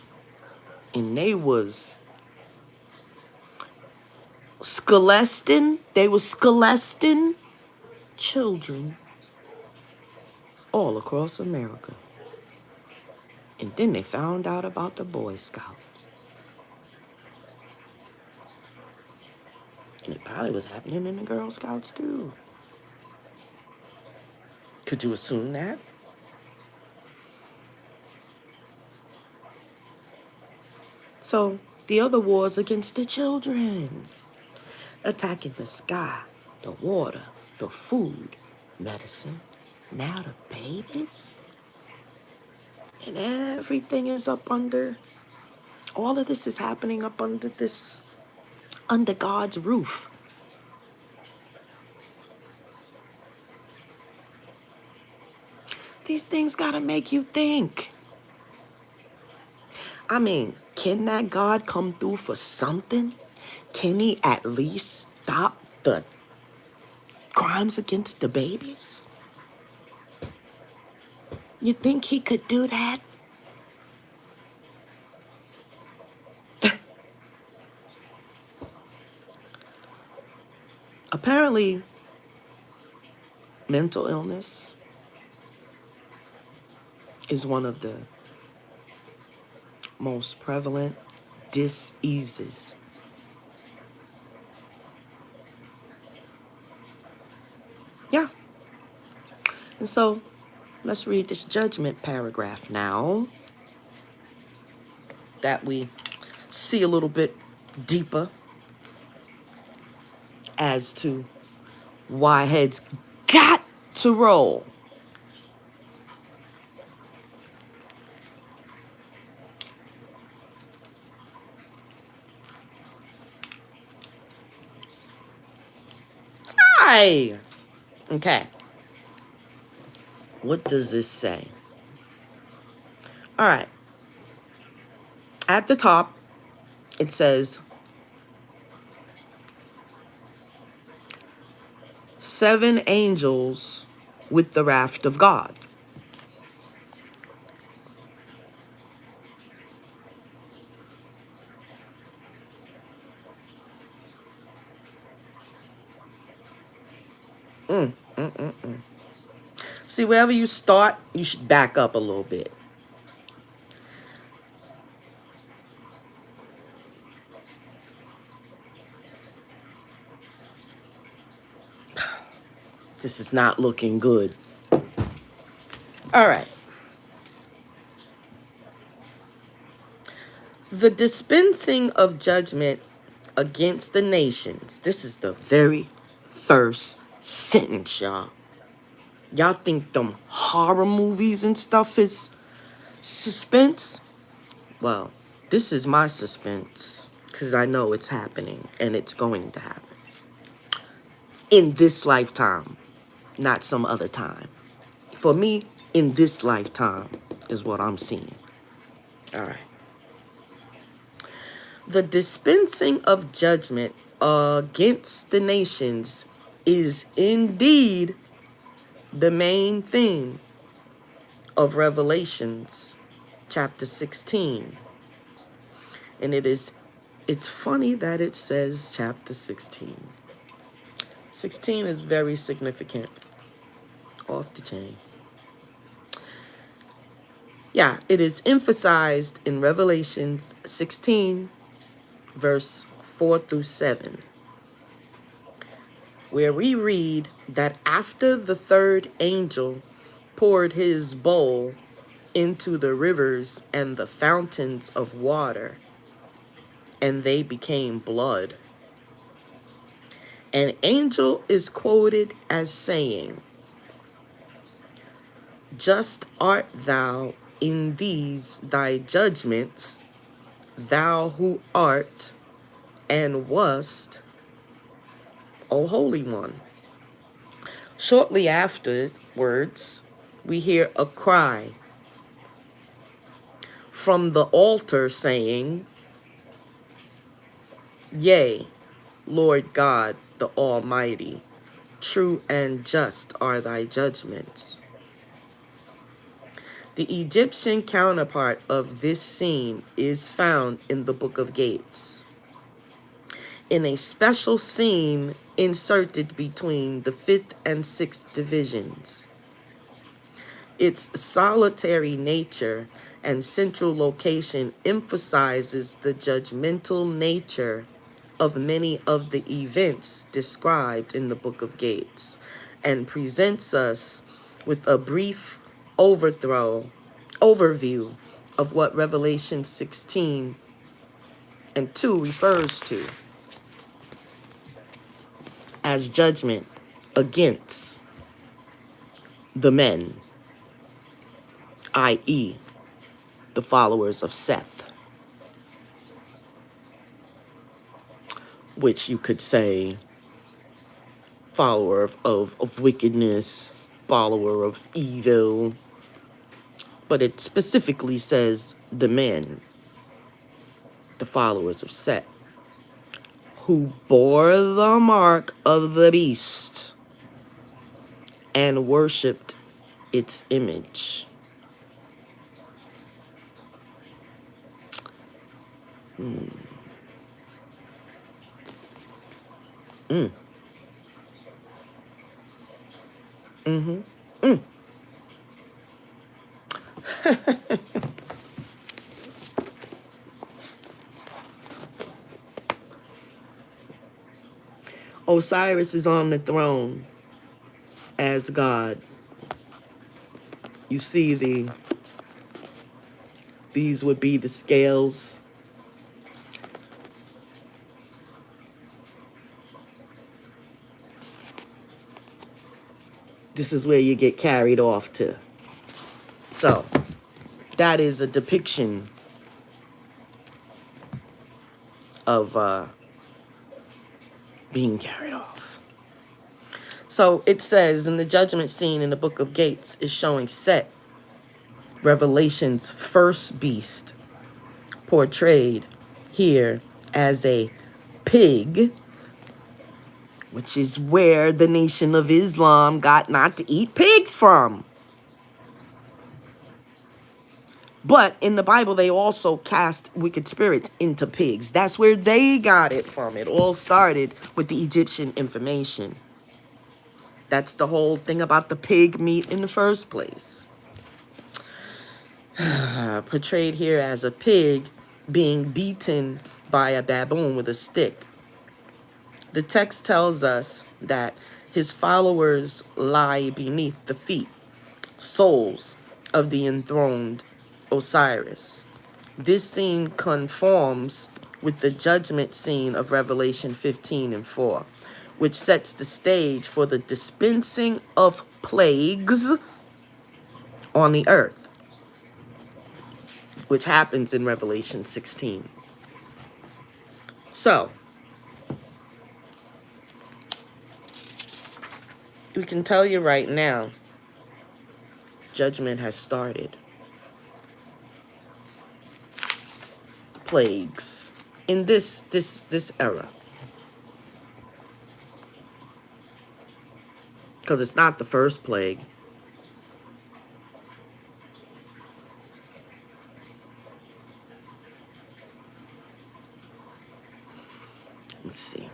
[SPEAKER 1] And they was scholesting. They was scholesting children all across America. And then they found out about the Boy Scouts. And it probably was happening in the Girl Scouts too. Could you assume that? So, the other wars against the children. Attacking the sky, the water, the food, medicine, now the babies. And everything is up under, all of this is happening up under this, under God's roof. These things gotta make you think. I mean, can that God come through for something? Can he at least stop the crimes against the babies? You think he could do that? Apparently, mental illness is one of the most prevalent diseases. Yeah. And so, let's read this judgment paragraph now, that we see a little bit deeper as to why heads got to roll. Hi. Okay. What does this say? All right. At the top, it says 7 angels with the wrath of God. See, wherever you start, you should back up a little bit. This is not looking good. All right. The dispensing of judgment against the nations. This is the very first sentence, y'all. Y'all think them horror movies and stuff is suspense? Well, this is my suspense, because I know it's happening and it's going to happen. In this lifetime, not some other time. For me, in this lifetime is what I'm seeing. All right. The dispensing of judgment against the nations is indeed the main theme of Revelations chapter 16. And it's funny that it says chapter 16. 16 is very significant. Off the chain. Yeah, it is emphasized in Revelations 16, verse 4 through 7, where we read that after the third angel poured his bowl into the rivers and the fountains of water, and they became blood, an angel is quoted as saying, "Just art thou in these thy judgments, thou who art and wast, O Holy One." Shortly afterwards, we hear a cry from the altar saying, "Yea, Lord God the Almighty, true and just are thy judgments." The Egyptian counterpart of this scene is found in the Book of Gates, in a special scene inserted between the 5th and 6th divisions. Its solitary nature and central location emphasizes the judgmental nature of many of the events described in the Book of Gates, and presents us with a brief overview of what Revelation 16 and 2 refers to as judgment against the men, i.e., the followers of Seth, which you could say follower of wickedness, follower of evil, but it specifically says the men, the followers of Seth, who bore the mark of the beast and worshipped its image. Mm. Mm. Mm-hmm. Mm. Osiris is on the throne as God. You see these would be the scales. This is where you get carried off to. So, that is a depiction of being carried off. So, it says in the judgment scene in the book of Gates is showing Set, Revelation's first beast, portrayed here as a pig, which is where the Nation of Islam got not to eat pigs from. But in the Bible, they also cast wicked spirits into pigs. That's where they got it from. It all started with the Egyptian information. That's the whole thing about the pig meat in the first place. Portrayed here as a pig being beaten by a baboon with a stick. The text tells us that his followers lie beneath the feet, souls of the enthroned Osiris. This scene conforms with the judgment scene of Revelation 15:4, which sets the stage for the dispensing of plagues on the earth, which happens in Revelation 16. So, we can tell you right now, judgment has started. Plagues in this era, because it's not the first plague. Let's see.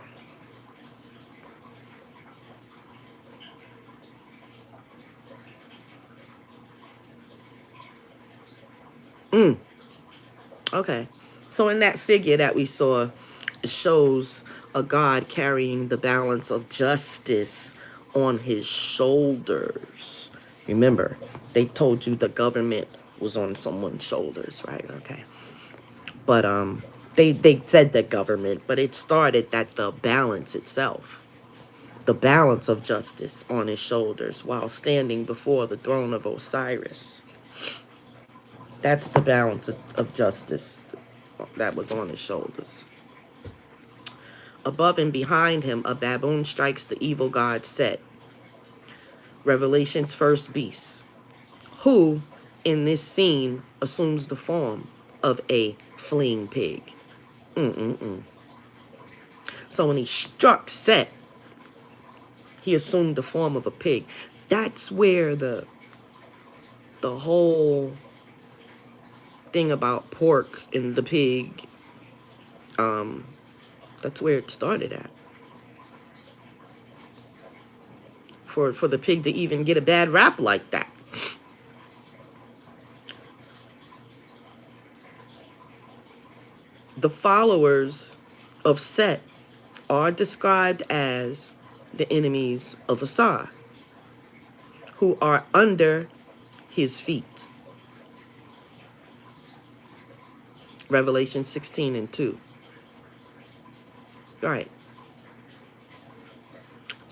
[SPEAKER 1] Okay. So in that figure that we saw, it shows a God carrying the balance of justice on his shoulders. Remember, they told you the government was on someone's shoulders, right? Okay. But they said the government, but it started that the balance itself, the balance of justice on his shoulders while standing before the throne of Osiris. That's the balance of justice that was on his shoulders. Above and behind him, a baboon strikes the evil god Set, Revelation's first beast, who, in this scene, assumes the form of a fleeing pig. So when he struck Set, he assumed the form of a pig. That's where the whole thing about pork and the pig, that's where it started at. For the pig to even get a bad rap like that. The followers of Set are described as the enemies of Asar, who are under his feet. Revelation 16:2. Right.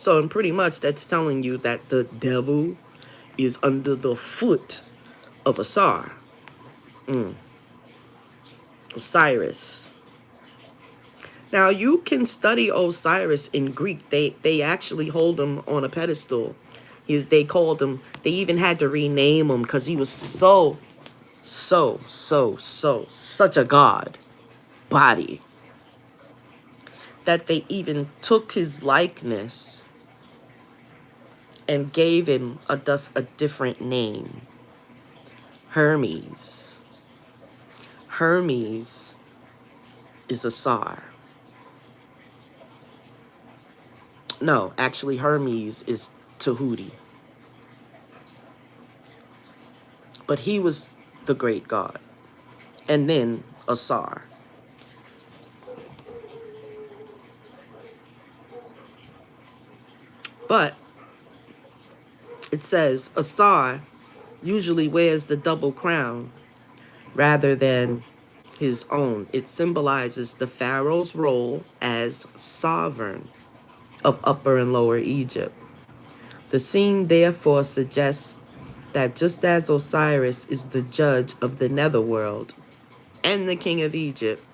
[SPEAKER 1] So, and pretty much that's telling you that the devil is under the foot of Asar, Osiris. Now, you can study Osiris in Greek. They actually hold him on a pedestal. They called him, they even had to rename him because he was such a god body that they even took his likeness and gave him a different name. Hermes. Hermes is Asar. No, actually Hermes is Tahuti. But he was the great god. And then Asar. But it says Asar usually wears the double crown rather than his own. It symbolizes the pharaoh's role as sovereign of Upper and Lower Egypt. The scene therefore suggests that just as Osiris is the judge of the netherworld and the king of Egypt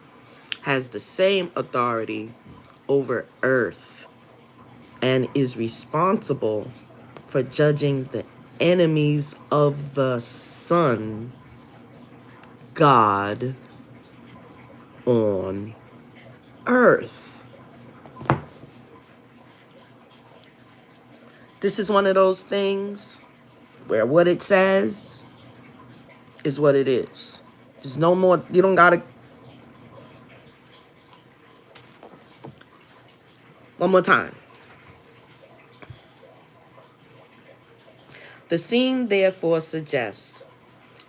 [SPEAKER 1] has the same authority over earth and is responsible for judging the enemies of the sun god on earth. This is one of those things where what it says is what it is. There's no more, you don't gotta. One more time. The scene therefore suggests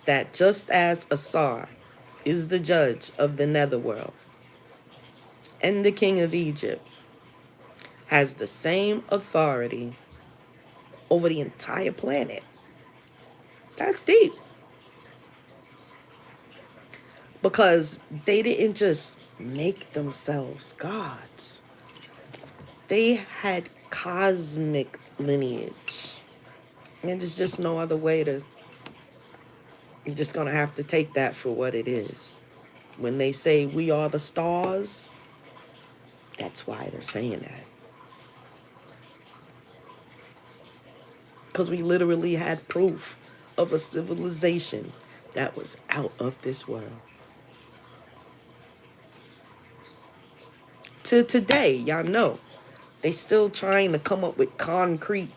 [SPEAKER 1] that just as Asar is the judge of the netherworld and the king of Egypt has the same authority over the entire planet. That's deep. Because they didn't just make themselves gods. They had cosmic lineage. And there's just no other way to... You're just going to have to take that for what it is. When they say we are the stars, that's why they're saying that. Because we literally had proof of a civilization that was out of this world. To today, y'all know, they still trying to come up with concrete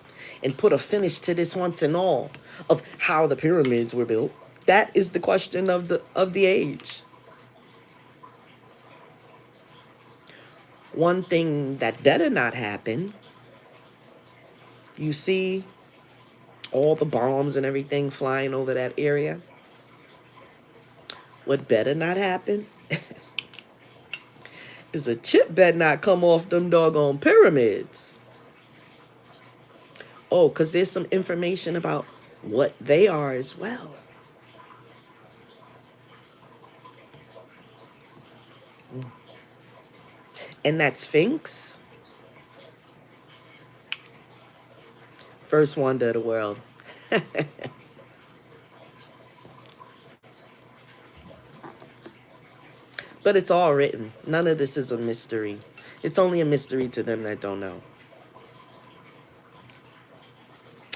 [SPEAKER 1] and put a finish to this once and all of how the pyramids were built. That is the question of the age. One thing that better not happen, you see all the bombs and everything flying over that area. What better not happen is a chip better not come off them doggone pyramids. Oh, because there's some information about what they are as well. And that Sphinx, first wonder of the world. But it's all written. None of this is a mystery. It's only a mystery to them that don't know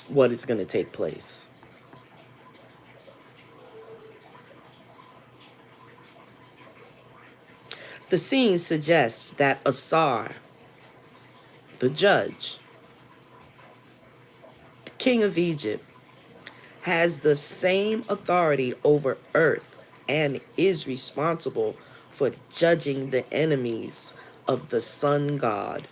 [SPEAKER 1] what is going to take place. The scene suggests that Asar, the judge, the king of Egypt, has the same authority over earth and is responsible for judging the enemies of the sun god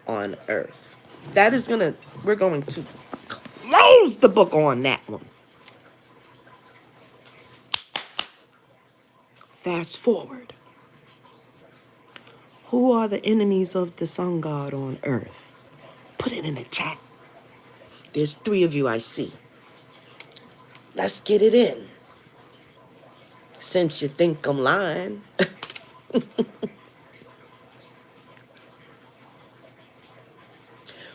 [SPEAKER 1] on earth. We're going to close the book on that one. Fast forward. Who are the enemies of the sun god on earth? Put it in the chat. There's 3 of you I see. Let's get it in. Since you think I'm lying.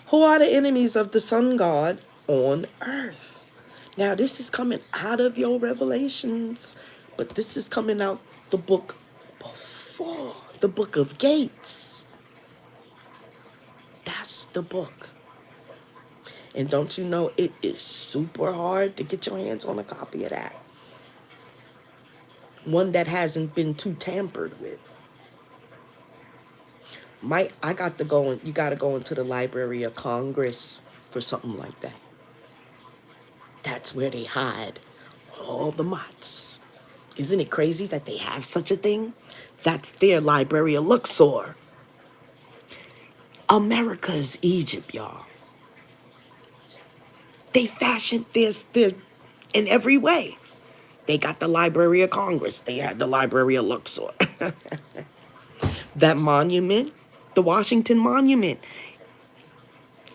[SPEAKER 1] Who are the enemies of the sun god on earth? Now, this is coming out of your revelations, but this is coming out the book before the book of Gates. That's the book. And don't you know it is super hard to get your hands on a copy of that? One that hasn't been too tampered with. I got to go you got to go into the Library of Congress for something like that. That's where they hide all the mots. Isn't it crazy that they have such a thing? That's their Library of Luxor. America's Egypt, y'all. They fashioned this in every way. They got the Library of Congress. They had the Library of Luxor. That monument, the Washington Monument,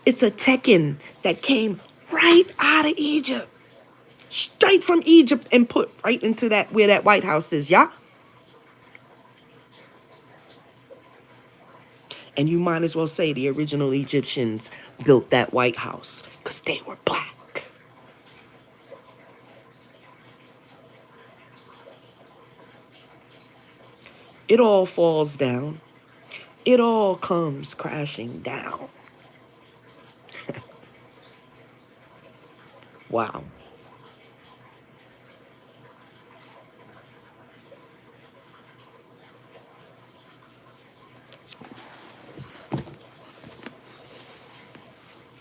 [SPEAKER 1] it's a Tekken that came right out of Egypt. Straight from Egypt and put right into that where that White House is, yeah? And you might as well say the original Egyptians built that White House because they were black. It all falls down. It all comes crashing down. Wow.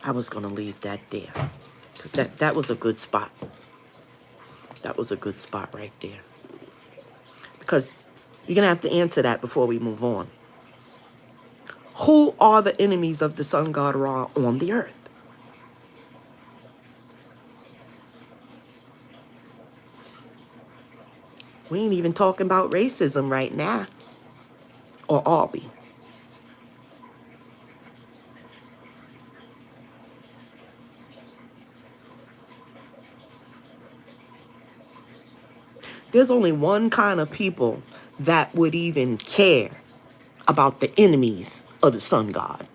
[SPEAKER 1] I was going to leave that there because that was a good spot. That was a good spot right there. Because you're going to have to answer that before we move on. Who are the enemies of the sun god Ra on the earth? We ain't even talking about racism right now. Or are we? There's only one kind of people that would even care about the enemies of the sun god.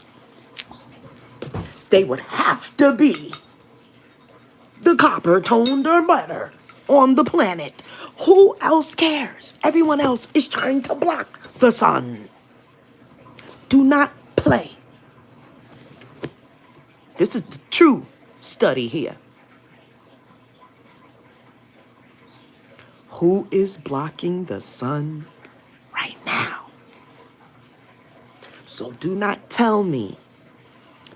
[SPEAKER 1] They would have to be the copper-toned or better on the planet. Who else cares? Everyone else is trying to block the sun. Do not play. This is the true study here. Who is blocking the sun right now? So do not tell me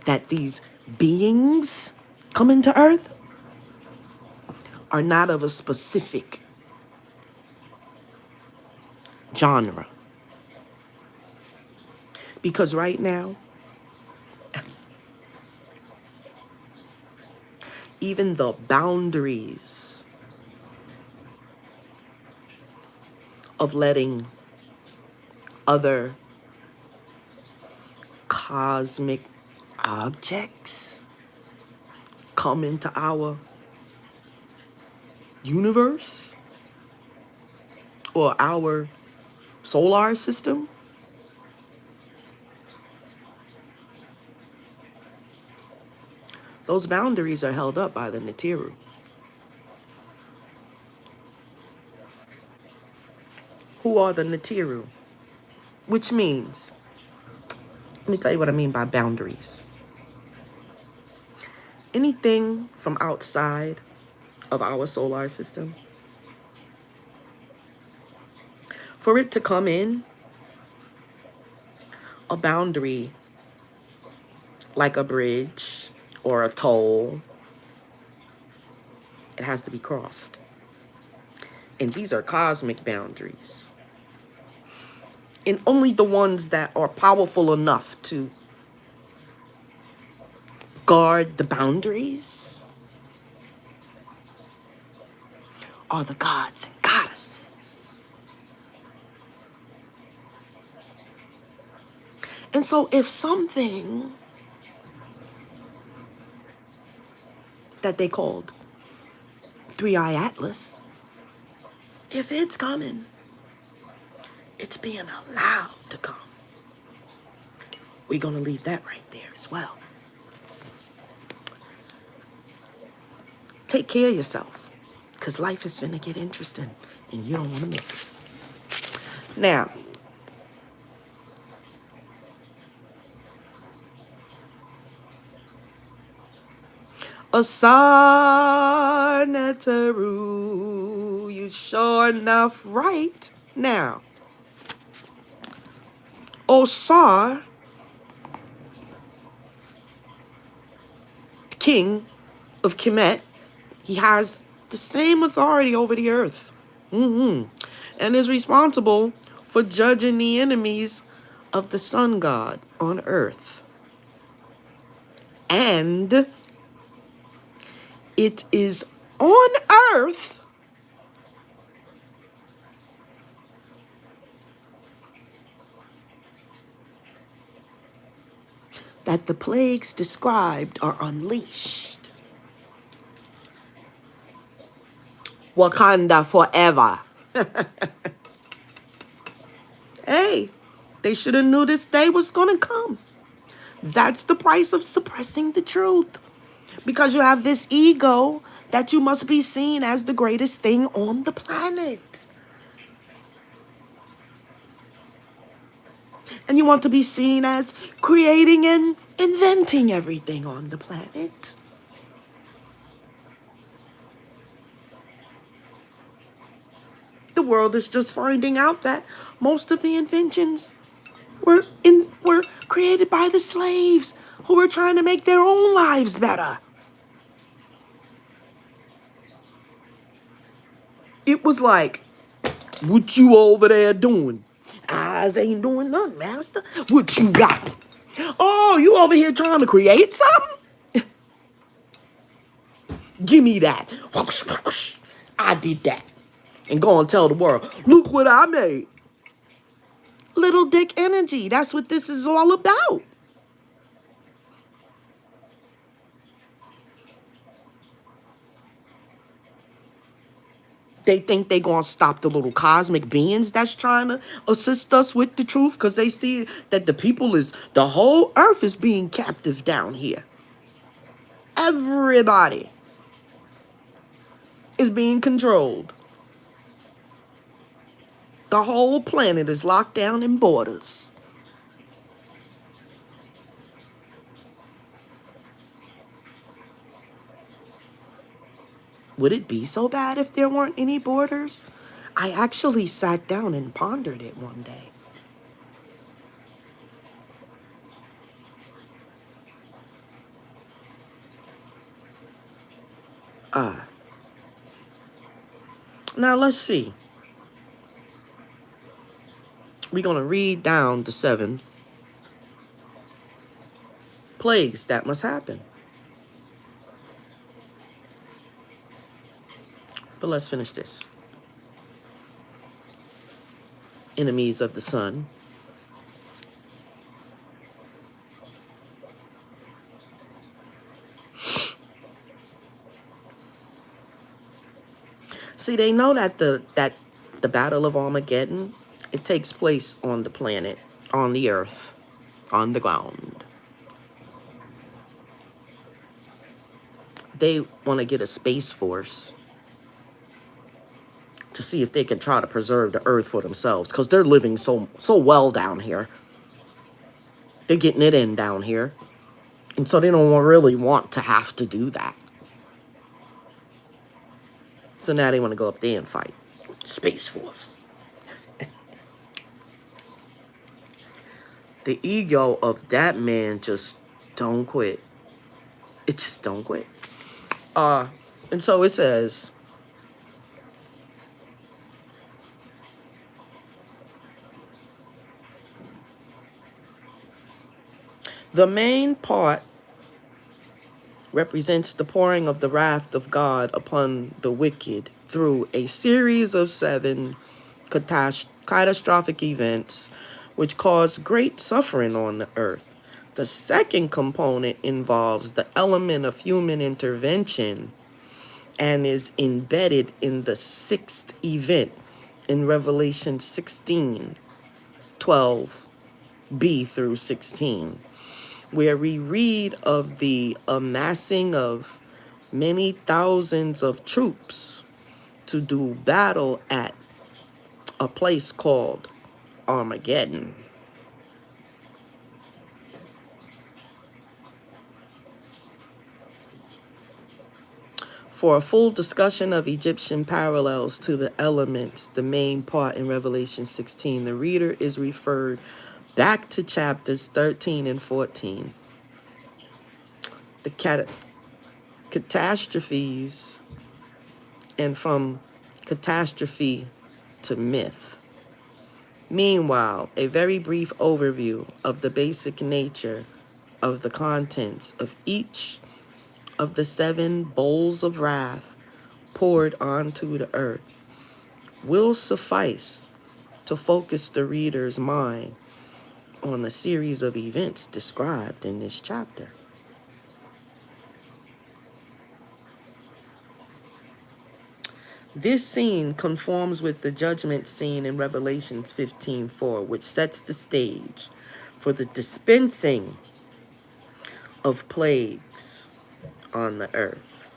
[SPEAKER 1] that these beings coming to earth are not of a specific genre. Because right now, even the boundaries of letting other cosmic objects come into our universe or our solar system, those boundaries are held up by the Natiru. Who are the Natiru? Which means, let me tell you what I mean by boundaries. Anything from outside of our solar system, for it to come in, a boundary like a bridge or a toll, it has to be crossed. And these are cosmic boundaries. And only the ones that are powerful enough to guard the boundaries are the gods and goddesses. And so if something that they called Three-Eye Atlas, if it's coming, it's being allowed to come. We're going to leave that right there as well. take care of yourself, because life is finna get interesting, and you don't want to miss it. Now, Asar Neteru, you sure enough right. Now, Osar, king of Kemet, he has the same authority over the earth. And is responsible for judging the enemies of the sun god on earth. And it is on earth that the plagues described are unleashed. Wakanda forever. Hey, they should have knew this day was gonna come. That's the price of suppressing the truth. Because you have this ego that you must be seen as the greatest thing on the planet. And you want to be seen as creating and inventing everything on the planet. The world is just finding out that most of the inventions were created by the slaves who were trying to make their own lives better. It was like, what you over there doing? I ain't doing nothing, master. What you got? Oh, you over here trying to create something? Give me that. I did that. And go and tell the world, look what I made. Little dick energy. That's what this is all about. They think they gonna stop the little cosmic beings that's trying to assist us with the truth, because they see that the whole earth is being captive down here. Everybody is being controlled. The whole planet is locked down in borders. Would it be so bad if there weren't any borders? I actually sat down and pondered it one day. Now let's see. We're going to read down the 7 plagues that must happen. But let's finish this. Enemies of the sun. See, they know that the Battle of Armageddon, it takes place on the planet, on the earth, on the ground. They want to get a space force to see if they can try to preserve the earth for themselves, because they're living so well down here. They're getting it in down here. And so they don't really want to have to do that. So now they want to go up there and fight. Space Force. The ego of that man just don't quit. It just don't quit. And so it says, the main part represents the pouring of the wrath of God upon the wicked through a series of 7 catastrophic events which cause great suffering on the earth. The second component involves the element of human intervention and is embedded in the 6th event in Revelation 16, 12b through 16. Where we read of the amassing of many thousands of troops to do battle at a place called Armageddon. For a full discussion of Egyptian parallels to the elements, the main part in Revelation 16, the reader is referred back to chapters 13 and 14. The catastrophes, and from catastrophe to myth. Meanwhile, a very brief overview of the basic nature of the contents of each of the 7 bowls of wrath poured onto the earth will suffice to focus the reader's mind on the series of events described in this chapter. This scene conforms with the judgment scene in Revelations 15:4, which sets the stage for the dispensing of plagues on the earth.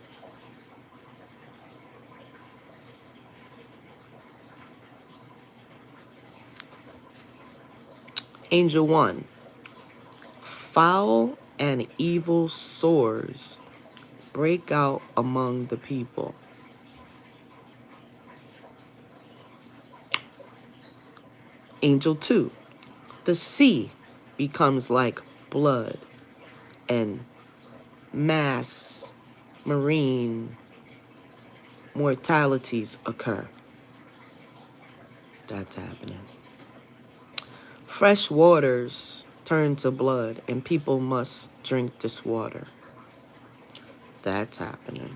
[SPEAKER 1] Angel 1. Foul and evil sores break out among the people. Angel 2. The sea becomes like blood and mass marine mortalities occur. That's happening. Fresh waters turn to blood and people must drink this water. That's happening.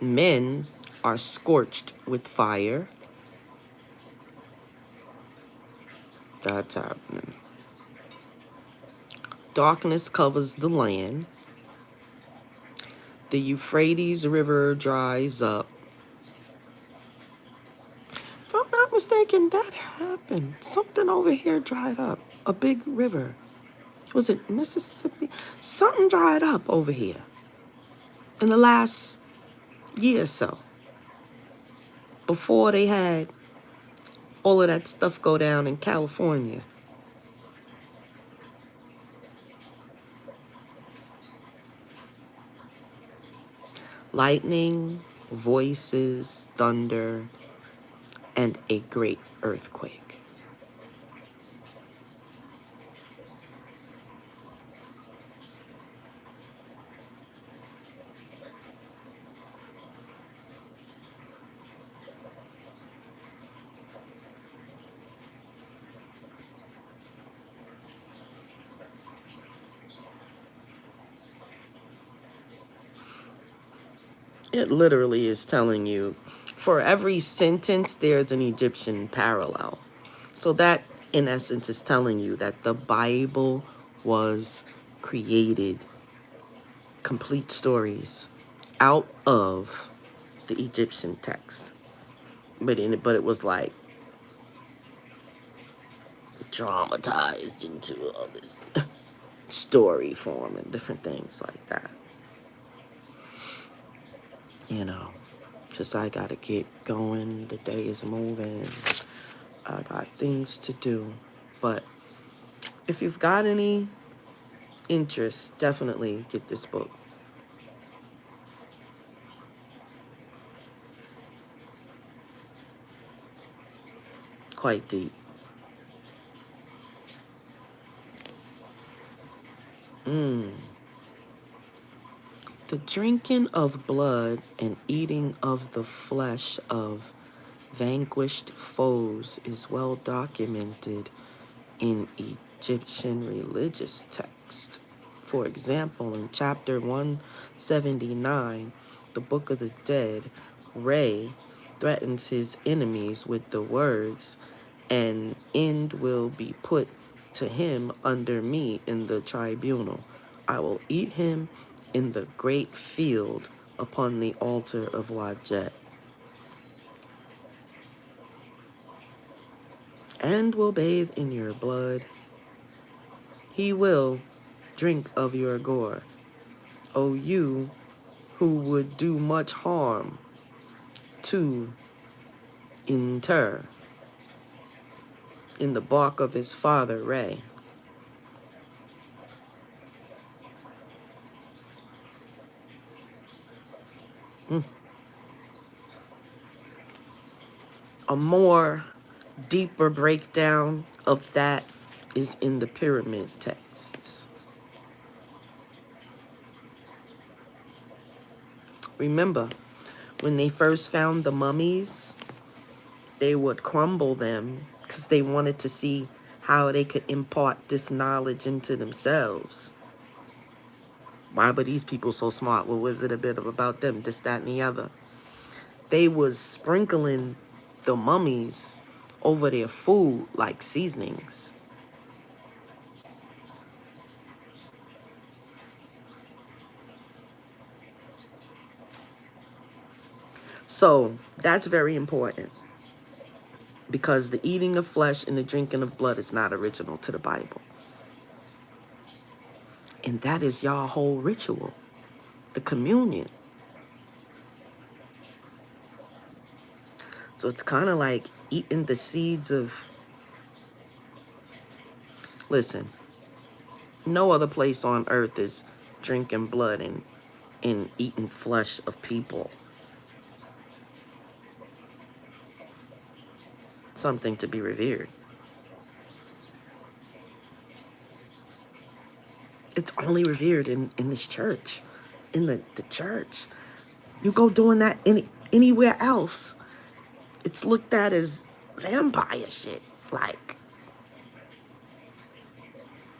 [SPEAKER 1] Men are scorched with fire. That's happening. Darkness covers the land. The Euphrates River dries up. If I'm not mistaken, that happened. Something over here dried up. A big river. Was it Mississippi? Something dried up over here in the last year or so. Before they had all of that stuff go down in California. Lightning, voices, thunder, and a great earthquake. It literally is telling you, for every sentence, there's an Egyptian parallel. So that, in essence, is telling you that the Bible was created, complete stories, out of the Egyptian text. But it was like dramatized into all this story form and different things like that. You know, just I gotta get going. The day is moving. I got things to do. But if you've got any interest, definitely get this book. Quite deep. The drinking of blood and eating of the flesh of vanquished foes is well documented in Egyptian religious text. For example, in chapter 179, the Book of the Dead, Re threatens his enemies with the words, "An end will be put to him under me in the tribunal. I will eat him in the great field upon the altar of Wajet, and will bathe in your blood. He will drink of your gore. O you who would do much harm to inter in the bark of his father Ray. A more deeper breakdown of that is in the pyramid texts. Remember, when they first found the mummies, they would crumble them because they wanted to see how they could impart this knowledge into themselves. Why were these people so smart? What was it a bit of about them? This, that, and the other. They was sprinkling the mummies over their food like seasonings. So that's very important because the eating of flesh and the drinking of blood is not original to the Bible. And that is y'all whole ritual, the communion. So it's kind of like eating the seeds of, listen, no other place on earth is drinking blood and eating flesh of people. Something to be revered. It's only revered in this church, in the church. You go doing that anywhere else, it's looked at as vampire shit. Like,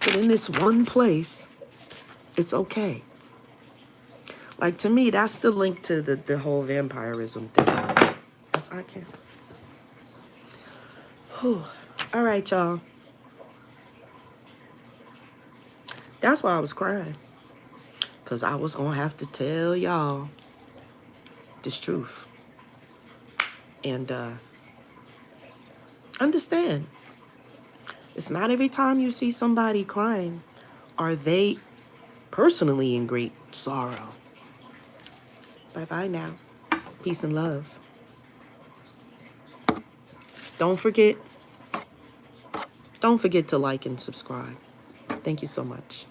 [SPEAKER 1] but in this one place, it's okay. Like, to me, that's the link to the whole vampirism thing. Yes, I can. Whew. All right, y'all. That's why I was crying. Because I was going to have to tell y'all this truth. And understand, it's not every time you see somebody crying are they personally in great sorrow. Bye-bye now. Peace and love. Don't forget to like and subscribe. Thank you so much.